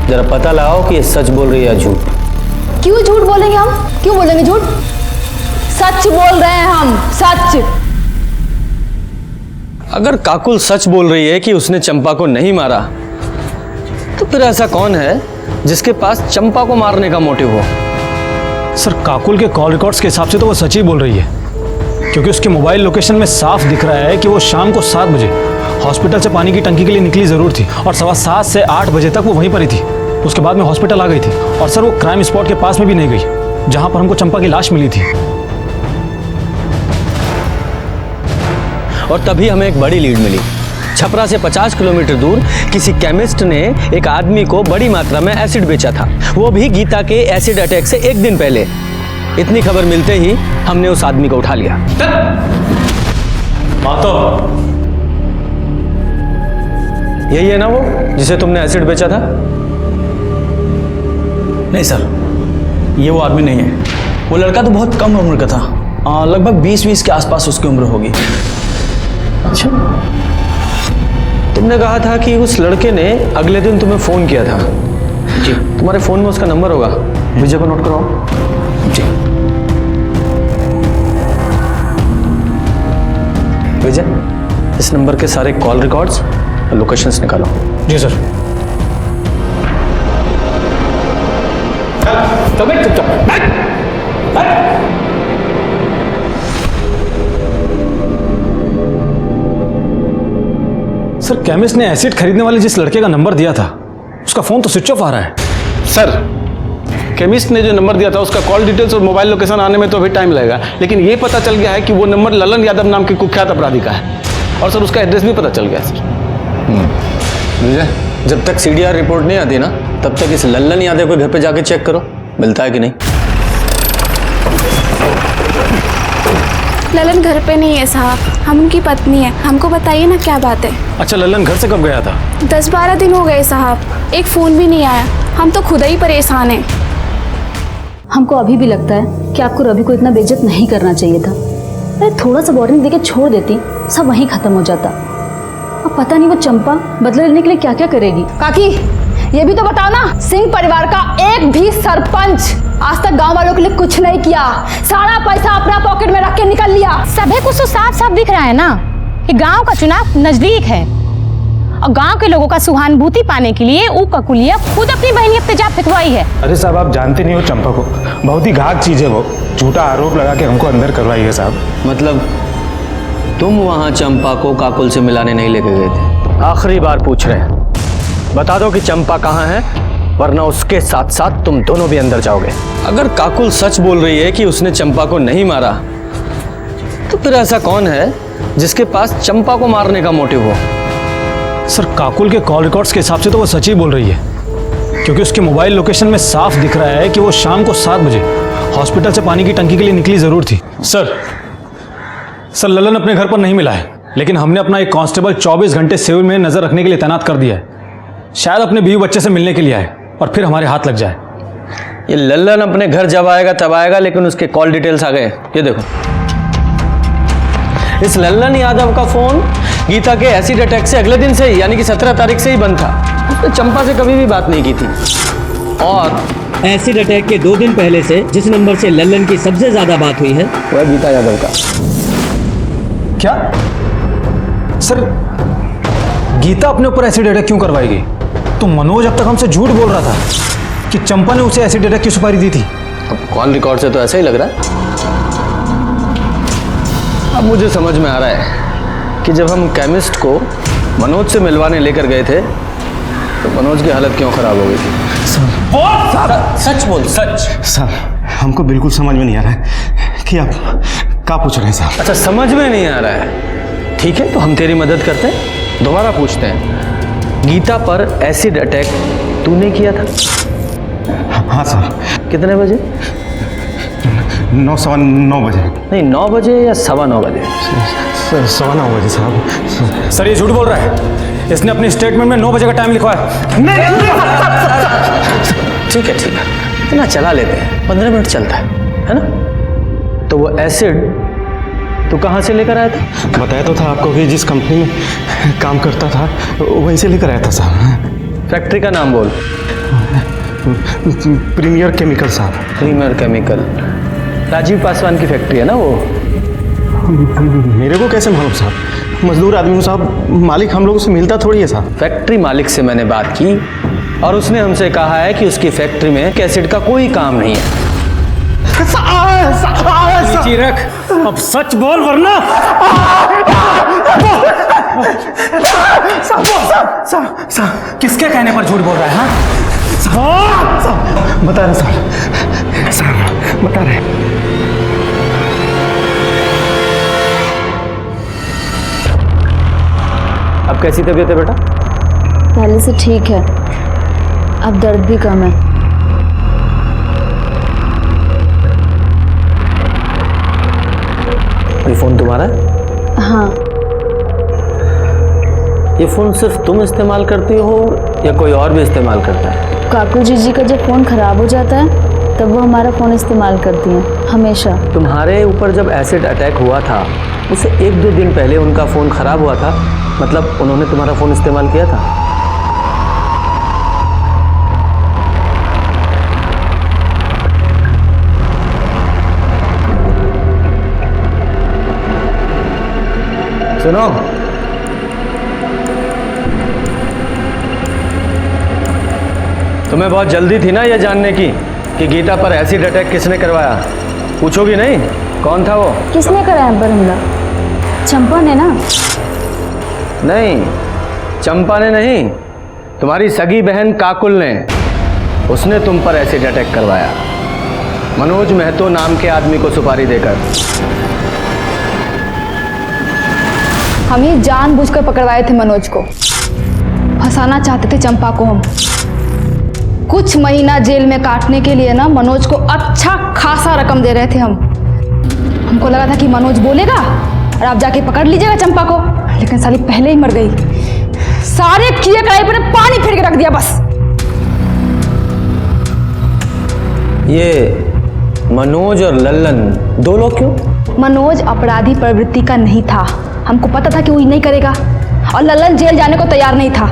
जरा पता लगाओ कि ये सच बोल रही है या झूठ। क्यों झूठ बोलेंगे हम? क्यों बोलेंगे झूठ? सच बोल रहे हैं हम, सच। अगर काकुल सच बोल रही है कि उसने चंपा को नहीं मारा, तो फिर ऐसा कौन है जिसके पास चंपा को मारने का मोटिव हो? सर काकुल के कॉल रिकॉर्ड्स के हिसाब से तो वो सच ही बोल रही है, क्योंकि उसके मोबाइल लोकेशन में साफ दिख रहा है कि वो शाम को 7 बजे हॉस्पिटल से पानी की टंकी के लिए निकली ज़रूर थी और 7:15 से 8 बजे तक वो वहीं पर ही थी। उसके बाद में हॉस्पिटल आ गई थी। और सर वो क्राइम स्पॉट के पास में भी नहीं गई जहां पर हमको चंपा की लाश मिली थी। और तभी हमें एक बड़ी लीड मिली। छपरा से 50 किलोमीटर दूर किसी केमिस्ट ने एक आदमी को बड़ी मात्रा में एसिड बेचा था, वो भी गीता के एसिड अटैक से 1 दिन पहले। इतनी खबर मिलते ही हमने उस आदमी को उठा लिया। यही है ना वो जिसे तुमने एसिड बेचा था? नहीं सर, ये वो आदमी नहीं है। वो लड़का तो बहुत कम उम्र का था, लगभग 20 के आसपास उसकी उम्र होगी। अच्छा, तुमने कहा था कि उस लड़के ने अगले दिन तुम्हें फ़ोन किया था। जी, तुम्हारे फ़ोन में उसका नंबर होगा, विजय को नोट कराओ। जी विजय, इस नंबर के सारे कॉल रिकॉर्ड्स और लोकेशंस निकालो। जी सर। सर केमिस्ट ने एसिड खरीदने वाले जिस लड़के का नंबर दिया था उसका फ़ोन तो स्विच ऑफ आ रहा है। सर केमिस्ट ने जो नंबर दिया था उसका कॉल डिटेल्स और मोबाइल लोकेशन आने में तो अभी टाइम लगेगा, लेकिन ये पता चल गया है कि वो नंबर ललन यादव नाम के कुख्यात अपराधी का है। और सर उसका एड्रेस भी पता चल गया है सर। विजय, जब तक CDR रिपोर्ट नहीं आती ना, तब तक इस लल्लन यादव के घर पे जाके चेक करो मिलता है कि नहीं। ललन घर पे नहीं है साहब, हम उनकी पत्नी है। हमको बताइए ना क्या बात है। अच्छा, ललन घर से कब गया था? 10-12 दिन हो गए साहब, एक फ़ोन भी नहीं आया। हम तो खुद ही परेशान हैं। हमको अभी भी लगता है कि आपको रवि को इतना बेइज्जत नहीं करना चाहिए था। अरे थोड़ा सा वार्निंग देके छोड़ देती, सब वहीं खत्म हो जाता। अब पता नहीं वो चंपा बदला लेने के लिए क्या क्या करेगी। काकी ये भी तो बताओ ना, सिंह परिवार का एक भी सरपंच आज तक गांव वालों के लिए कुछ नहीं किया। सारा पैसा अपना पॉकेट में रख के निकल लिया। सभी कुछ तो साफ साफ दिख रहा है ना कि गांव का चुनाव नजदीक है और गांव के लोगों का सहानुभूति पाने के लिए ऊ ककुलिया खुद अपनी बहनी तेजाब फेंकवाई है। अरे साहब आप जानते नहीं हो चंपा को, बहुत ही घात चीज है वो। झूठा आरोप लगा के हमको अंदर करवाई है साहब। मतलब तुम वहां चंपा को काकुल से मिलाने नहीं लेके गए थे? आखिरी बार पूछ रहे हैं, बता दो कि चंपा कहाँ है वरना उसके साथ साथ तुम दोनों भी अंदर जाओगे। अगर काकुल सच बोल रही है कि उसने चंपा को नहीं मारा, तो फिर ऐसा कौन है जिसके पास चंपा को मारने का मोटिव हो? सर काकुल के कॉल रिकॉर्ड्स के हिसाब से तो वो सच ही बोल रही है, क्योंकि उसके मोबाइल लोकेशन में साफ दिख रहा है कि वो शाम को 7 बजे हॉस्पिटल से पानी की टंकी के लिए निकली जरूर थी। सर ललन अपने घर पर नहीं मिला है, लेकिन हमने अपना एक कांस्टेबल 24 घंटे सिविल में नजर रखने के लिए तैनात कर दिया है। शायद अपने बीवी बच्चे से मिलने के लिए आए और फिर हमारे हाथ लग जाए। ये लल्लन अपने घर जब आएगा तब आएगा, लेकिन उसके कॉल डिटेल्स आ गए। ये देखो, इस लल्लन यादव का फोन गीता के एसिड अटैक से अगले दिन से ही, यानी कि 17 तारीख से ही बंद था। उसने चंपा से कभी भी बात नहीं की थी। और एसिड अटैक के 2 दिन पहले से जिस नंबर से लल्लन की सबसे ज्यादा बात हुई है वो है गीता यादव का। क्या सर, गीता अपने ऊपर एसिड अटैक क्यों करवाएगी? तो मनोज अब तक हमसे झूठ बोल रहा था कि चंपा ने उसे एसिड अटैक की सुपारी दी थी। अब कॉल रिकॉर्ड से तो ऐसा ही लग रहा है। अब मुझे समझ में आ रहा है कि जब हम केमिस्ट को मनोज से मिलवाने लेकर गए थे तो मनोज की हालत क्यों खराब हो गई थी। सच बोल, सच। सर हमको बिल्कुल समझ में नहीं आ रहा है कि आप क्या पूछ रहे हैं साहब। अच्छा, समझ में नहीं आ रहा है, ठीक है, तो हम तेरी मदद करते हैं। दोबारा पूछते हैं, गीता पर एसिड अटैक तूने किया था? हाँ सर। कितने बजे? 9:15 बजे। नहीं, 9 बजे या 9:15 बजे? 9:15 बजे साहब। सर ये झूठ बोल रहा है, इसने अपनी स्टेटमेंट में 9 बजे का टाइम लिखवा है। ठीक है, इतना चला लेते हैं, 15 मिनट चलता है ना? तो वो एसिड तू कहाँ से लेकर आया था? बताया तो था आपको कि जिस कंपनी में काम करता था वहीं से लेकर आया था साहब। फैक्ट्री का नाम बोल। प्रीमियर केमिकल साहब। प्रीमियर केमिकल राजीव पासवान की फैक्ट्री है ना वो? मेरे को कैसे मालूम साहब, मजदूर आदमी हूँ साहब, मालिक हम लोगों से मिलता थोड़ी है साहब। फैक्ट्री मालिक से मैंने बात की और उसने हमसे कहा है कि उसकी फैक्ट्री में एसिड का कोई काम नहीं है। नीचे रख, अब सच बोल वरना। किसके कहने पर झूठ बोल रहा है? हाँ बता रहे सर, बता रहे। अब कैसी तबीयत है बेटा? पहले से ठीक है, अब दर्द भी कम है। ये फोन तुम्हारा है? हाँ। ये फोन सिर्फ तुम इस्तेमाल करती हो या कोई और भी इस्तेमाल करता है? काकू जी का जब फ़ोन ख़राब हो जाता है तब वो हमारा फ़ोन इस्तेमाल करती हैं हमेशा। तुम्हारे ऊपर जब एसिड अटैक हुआ था उससे 1-2 दिन पहले उनका फ़ोन ख़राब हुआ था, मतलब उन्होंने तुम्हारा फ़ोन इस्तेमाल किया था? सुनो, तुम्हें बहुत जल्दी थी ना ये जानने की कि गीता पर एसिड अटैक किसने करवाया? पूछोगी नहीं कौन था वो? किसने कराया पर हमला? चंपा ने ना? नहीं, चंपा ने नहीं, तुम्हारी सगी बहन काकुल ने। उसने तुम पर एसिड अटैक करवाया, मनोज महतो नाम के आदमी को सुपारी देकर। हम ही जानबूझकर पकड़वाए थे मनोज को, फंसाना चाहते थे चंपा को हम। कुछ महीना जेल में काटने के लिए ना मनोज को अच्छा खासा रकम दे रहे थे हम। हमको लगा था कि मनोज बोलेगा और आप जाके पकड़ लीजिएगा चंपा को, लेकिन साली पहले ही मर गई। सारे किए कराए पर पानी फेर के रख दिया बस। ये मनोज और लल्लन दो लोग क्यों? मनोज अपराधी प्रवृत्ति का नहीं था, हमको पता था कि वो नहीं करेगा, और लल्लन जेल जाने को तैयार नहीं था।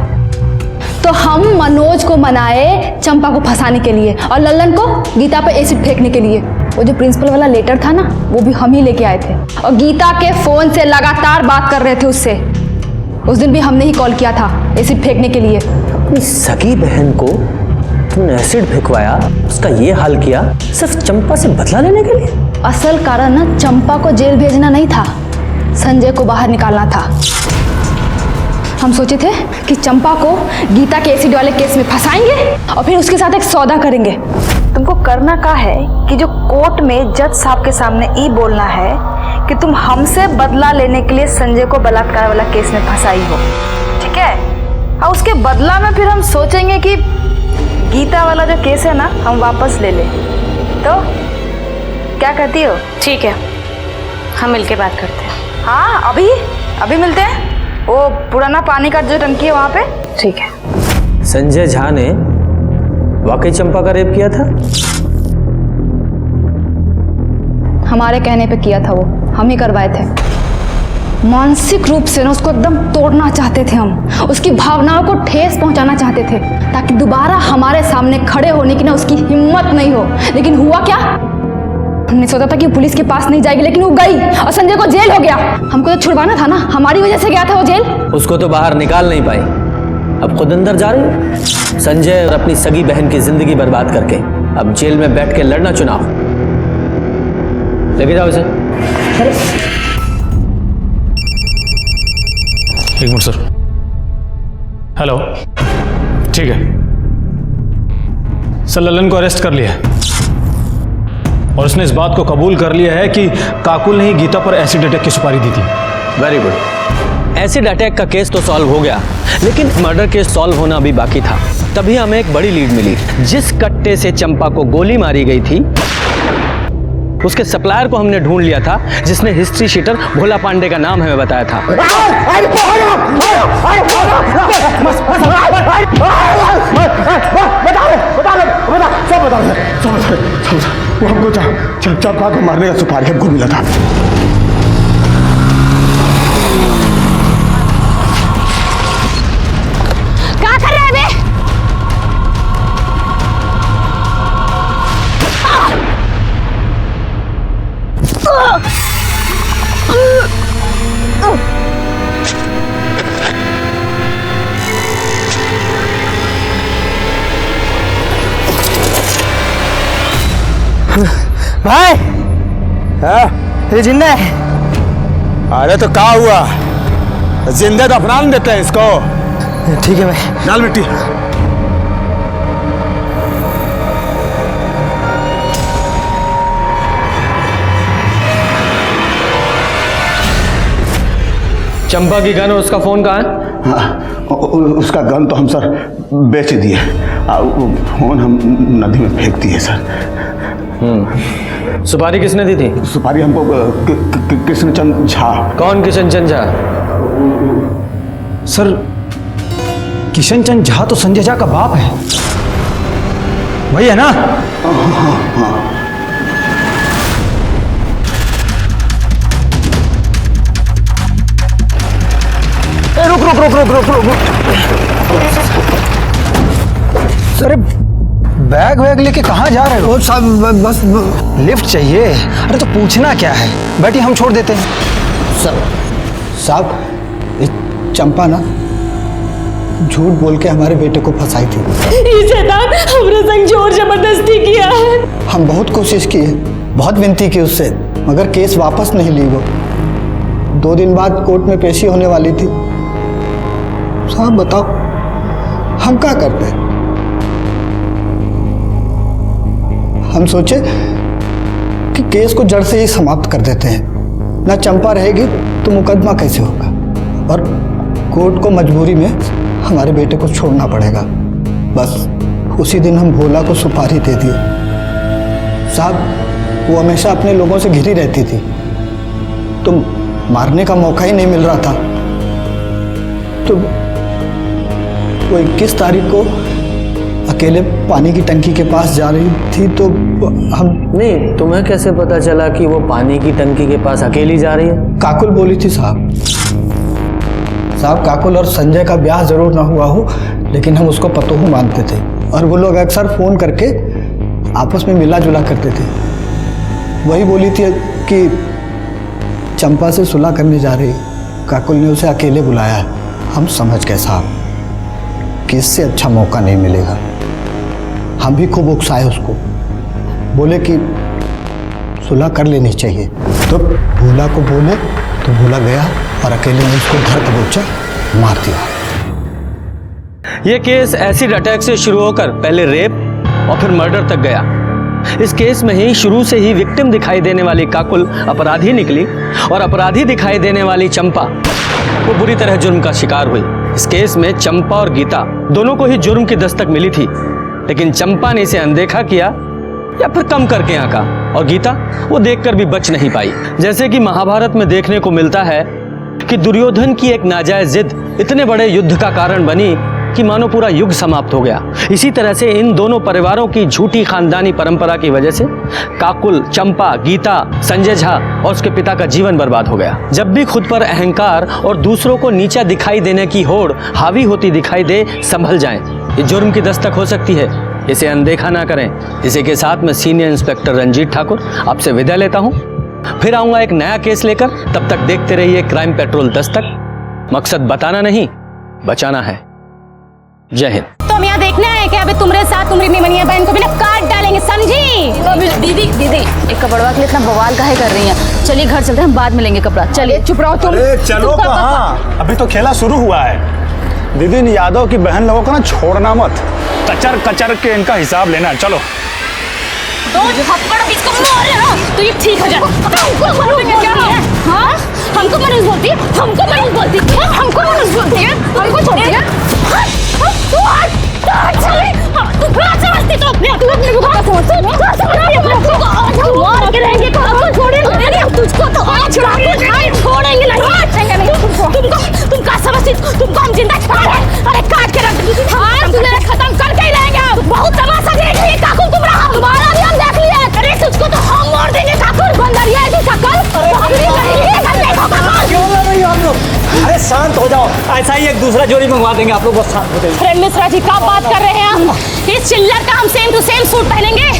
तो हम मनोज को मनाए चंपा को फंसाने के लिए और लल्लन को गीता पे एसिड फेंकने के लिए। वो जो प्रिंसिपल वाला लेटर था ना, वो भी हम ही लेके आए थे और गीता के फोन से लगातार बात कर रहे थे उससे। उस दिन भी हमने ही कॉल किया था एसिड फेंकने के लिए। अपनी सगी बहन को तुमने एसिड फेंकवाया, उसका ये हाल किया सिर्फ चंपा से बदला लेने के लिए? असल कारण ना चंपा को जेल भेजना नहीं था, संजय को बाहर निकालना था। हम सोचे थे कि चंपा को गीता के एसिड वाले केस में फंसाएंगे और फिर उसके साथ एक सौदा करेंगे। तुमको करना क्या है कि जो कोर्ट में जज साहब के सामने ये बोलना है कि तुम हमसे बदला लेने के लिए संजय को बलात्कार वाला केस में फंसाई हो, ठीक है? और उसके बदला में फिर हम सोचेंगे कि गीता वाला जो केस है ना हम वापस ले लें। तो क्या कहती हो? ठीक है, हम मिलके बात करते हैं। हाँ, अभी मिलते हैं। वो पुराना पानी का जो टंकी है वहाँ पे। ठीक है। संजय झा ने वाकई चंपा का रेप किया था? हमारे कहने पे किया था, वो हम ही करवाए थे। मानसिक रूप से ना उसको एकदम तोड़ना चाहते थे हम, उसकी भावनाओं को ठेस पहुंचाना चाहते थे ताकि दोबारा हमारे सामने खड़े होने की ना उसकी हिम्मत नहीं हो। लेकिन हुआ क्या? हमने सोचा था कि पुलिस के पास नहीं जाएगी, लेकिन वो गई और संजय को जेल हो गया। हमको तो छुड़वाना था ना, हमारी वजह से गया था वो जेल। उसको तो बाहर निकाल नहीं पाई, अब खुद अंदर जा रही। संजय और अपनी सगी बहन की जिंदगी बर्बाद करके अब जेल में बैठ के लड़ना चुनाव। लेके जाओ इसे। एक मिनट सर। हेलो, ठीक है सर, ललन को अरेस्ट कर लिया है और उसने इस बात को कबूल कर लिया है कि काकुल ने ही गीता पर एसिड अटैक की सुपारी दी थी। Very good. एसिड अटैक का केस तो सॉल्व हो गया, लेकिन मर्डर केस सॉल्व होना अभी बाकी था। तभी हमें एक बड़ी लीड मिली। जिस कट्टे से चंपा को गोली मारी गई थी उसके सप्लायर को हमने ढूंढ लिया था, जिसने हिस्ट्री शीटर भोला पांडे का नाम हमें बताया था। वो हमको चंपा को मारने का सुपारी हमको मिला था। क्या कर रहे हैं बे? भाई, ये जिंदा है? अरे तो क्या हुआ, जिंदा दफना देते हैं इसको। ठीक है भाई, डाल मिट्टी। चंपा की गन और उसका फोन कहाँ है? हाँ, उसका गन तो हम सर बेच दिए, फोन हम नदी में फेंक दिए सर। सुपारी किसने दी थी? सुपारी हमको कृष्णचंद झा। कौन कृष्णचंद झा? सर किशनचंद झा तो संजय झा का बाप है, वही है ना? हाँ। रुक। सर बैग वैग लेके कहाँ जा रहे हो? सब बस लिफ्ट चाहिए। अरे तो पूछना क्या है, बैठिए हम छोड़ देते हैं। साहब चंपा ना झूठ बोल के हमारे बेटे को फंसाई थी। हमरे संग जोर जबरदस्ती किया है। हम बहुत कोशिश की है, बहुत विनती की उससे, मगर केस वापस नहीं ली। वो 2 दिन बाद कोर्ट में पेशी होने वाली थी। साहब बताओ हम क्या करते हैं? हम सोचे कि केस को जड़ से ही समाप्त कर देते हैं। ना चंपा रहेगी तो मुकदमा कैसे होगा, और कोर्ट को मजबूरी में हमारे बेटे को छोड़ना पड़ेगा। बस उसी दिन हम भोला को सुपारी दे दिए। साहब वो हमेशा अपने लोगों से घिरी रहती थी, तो मारने का मौका ही नहीं मिल रहा था। तो वो 21 तारीख को अकेले पानी की टंकी के पास जा रही थी, तो हम नहीं, तुम्हें कैसे पता चला कि वो पानी की टंकी के पास अकेली जा रही है? काकुल बोली थी साहब। काकुल और संजय का ब्याह जरूर ना हुआ हो, लेकिन हम उसको पतोहू मानते थे, और वो लोग अक्सर फोन करके आपस में मिला जुला करते थे। वही बोली थी कि चंपा से सुलह करने जा रही, काकुल ने उसे अकेले बुलाया है। हम समझ गए साहब कि इससे अच्छा मौका नहीं मिलेगा। हम भी खूब उकसाए उसको, बोले कि सुलह कर लेनी चाहिए। तो भोला को बोले तो भोला गया और अकेले ने उसको घर दबोचा मार दिया। ये केस एसिड अटैक से शुरू होकर पहले रेप और फिर मर्डर तक गया। इस केस में ही शुरू से ही विक्टिम दिखाई देने वाली काकुल अपराधी निकली और अपराधी दिखाई देने वाली चंपा वो बुरी तरह जुर्म का शिकार हुई। इस केस में चंपा और गीता दोनों को ही जुर्म की दस्तक मिली थी, लेकिन चंपा ने इसे अनदेखा किया या फिर कम करके आंका, और गीता वो देखकर भी बच नहीं पाई। जैसे कि महाभारत में देखने को मिलता है कि दुर्योधन की एक नाजायज जिद इतने बड़े युद्ध का कारण बनी कि मानो पूरा युग समाप्त हो गया। इसी तरह से इन दोनों परिवारों की झूठी खानदानी परंपरा की वजह से काकुल, चंपा, गीता, संजय झा और उसके पिता का जीवन बर्बाद हो गया। जब भी खुद पर अहंकार और दूसरों को नीचा दिखाई देने की होड़ हावी होती दिखाई दे, संभल जाएं। ये जुर्म की दस्तक हो सकती है, इसे अनदेखा ना करें। इसी के साथ मैं सीनियर इंस्पेक्टर रंजीत ठाकुर आपसे विदा लेता हूँ। फिर आऊंगा एक नया केस लेकर। तब तक देखते रहिए क्राइम पेट्रोल दस्तक। मकसद बताना नहीं, बचाना है। जय हिंद। तो हम यहाँ देखने आए कि अभी तुम्हारे साथ तुम्हारी निमनिया बहन को भी ना काट डालेंगे, समझी? तो अभी दीदी एक कपड़वा के लिए इतना बवाल काहे कर रही हैं? चलिए घर चलते हैं, हम बाद में लेंगे कपड़ा। चलिए चुप रहो तुम। अरे चलो कहाँ, अभी तो खेला शुरू हुआ है। दीदी इन यादव की बहन लोगों को ना छोड़ना मत, कचर कचर के इनका हिसाब लेना। चलो दो थप्पड़ इसको मारे ना तो ये ठीक हो जाए। हमको मनुष्य क्या है? हाँ, हमको मनुष्य बोलती है, हमको मनुष्य बोलती है, हमको मनुष्य बोलती है, हमको छोड़ती है। समझती तो अपने मार के रहेंगे, तुझको तो आज छोड़ेंगे नहीं। तुम क्या समझती? तुमको हम जिंदा छोड़ रहे? अरे काट के रख, खत्म करके ही रहेंगे। बहुत तमाशा देख रही है काकुल, तुम्हारा भी हम देख लिया। अरे तुझको तो हम मार देंगे काकुल। बंदरिया की शक्ल क्यों लड़ रही हो आप लोग? अरे शांत हो जाओ, ऐसा ही एक दूसरा जोड़ी मंगवा देंगे आप लोग, बस शांत हो जाइए। अरे मिश्रा जी क्या बात कर रहे हैं हम? इस चिल्लर का हम सेम टू सेम सूट पहनेंगे।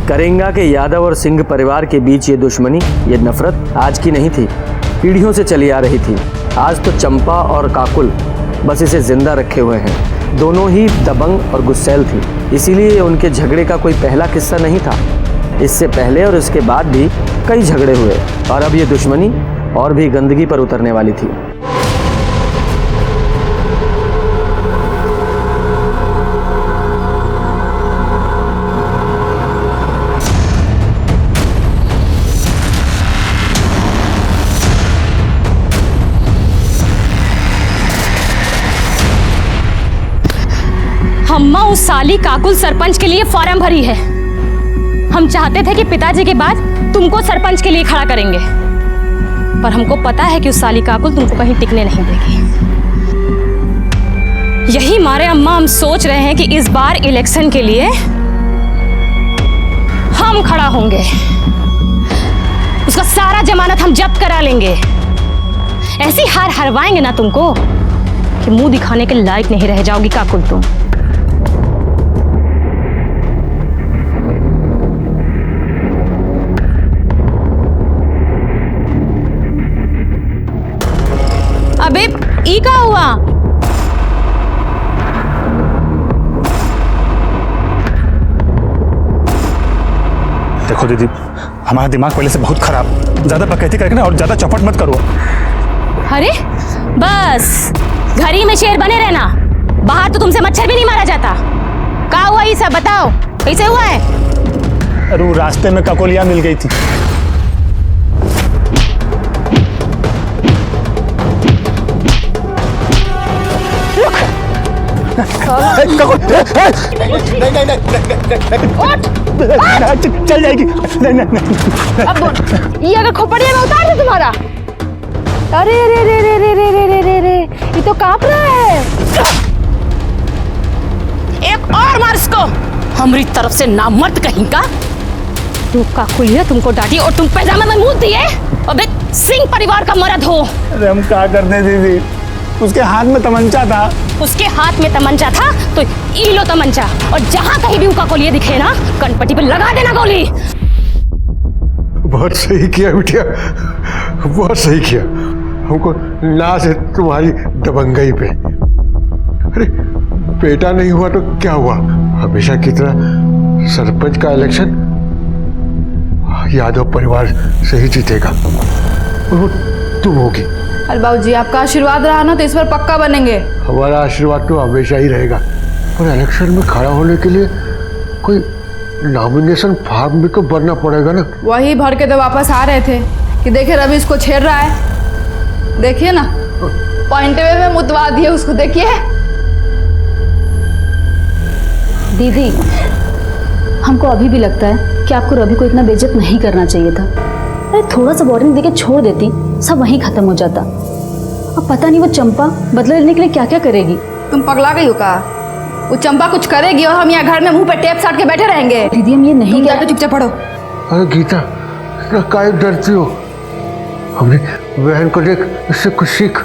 करेंगा के यादव और सिंह परिवार के बीच ये दुश्मनी, ये नफरत आज की नहीं थी, पीढ़ियों से चली आ रही थी। आज तो चंपा और काकुल बस इसे जिंदा रखे हुए हैं। दोनों ही दबंग और गुस्सैल थी, इसीलिए उनके झगड़े का कोई पहला किस्सा नहीं था। इससे पहले और इसके बाद भी कई झगड़े हुए और अब ये दुश्मनी और भी गंदगी पर उतरने वाली थी। अम्मा उस साली काकुल सरपंच के लिए फॉर्म भरी है। हम चाहते थे कि पिताजी के बाद तुमको सरपंच के लिए खड़ा करेंगे, पर हमको पता है कि उस साली काकुल तुमको कहीं टिकने नहीं देगी। यही मारे अम्मा हम सोच रहे हैं कि इस बार इलेक्शन के लिए हम खड़ा होंगे, उसका सारा जमानत हम जब्त करा लेंगे। ऐसी हार हरवाएंगे ना तुमको कि मुंह दिखाने के लायक नहीं रह जाओगी काकुल तुम। अबे ई का हुआ? देखो दीदी, हमारा दिमाग पहले से बहुत खराब, ज्यादा बकैती करके ना और ज्यादा चौपट मत करो। अरे बस घर ही में शेर बने रहना, बाहर तो तुमसे मच्छर भी नहीं मारा जाता। क्या हुआ ये सब बताओ, कैसे हुआ है? अरे वो रास्ते में ककोलिया मिल गई थी। चल जाएगी। अब ये अगर खोपड़िया में उतार दे तुम्हारा। अरे रे रे रे रे रे रे रे रे, ये तो कांप रहा है। एक और मार इसको, हमारी तरफ से नामर्द कहीं का। तू काकुलिया तुमको डांटी और तुम पैजामा में मुंह दिए। अबे सिंह परिवार का मर्द हो। अरे हम क्या करते दीदी, उसके हाथ में तमंचा था। उसके हाथ में तमंचा था तो ई लो तमंचा, और जहां कहीं भी उनका कोलिया दिखे ना, कनपट्टी पे लगा देना गोली। बहुत सही किया बिटिया, बहुत सही किया। हमको नाज है तुम्हारी दबंगई पे। अरे बेटा नहीं हुआ तो क्या हुआ, हमेशा की तरह सरपंच का इलेक्शन यादव परिवार से ही जीतेगा और वो तुम होगी। अरे बाबूजी आपका आशीर्वाद रहा ना तो इस बार पक्का बनेंगे। हमारा आशीर्वाद तो हमेशा ही रहेगा, पर इलेक्शन में खड़ा होने के लिए कोई नॉमिनेशन फॉर्म भी तो भरना पड़ेगा ना। वही भर के तो वापस आ रहे थे कि देखे रवि इसको छेड़ रहा है। देखिए ना पॉइंट वे में मुतवा दिए उसको, देखिए। दीदी हमको अभी भी लगता है कि आपको रवि को इतना बेइज्जत नहीं करना चाहिए था। अरे थोड़ा सा वार्निंग देके छोड़ देती, सब वहीं खत्म हो जाता। अब पता नहीं वो चंपा बदला लेने के लिए क्या क्या करेगी। तुम पगला गई हो का? वो चंपा कुछ करेगी और हम यहाँ घर में मुंह पे टेप साट के बैठे रहेंगे। दीदी हम ये नहीं जाके चुपचाप पढ़ो। अरे गीता, इतना काहे डरती हो? हमने बहन को देख, इससे कुछ सीख।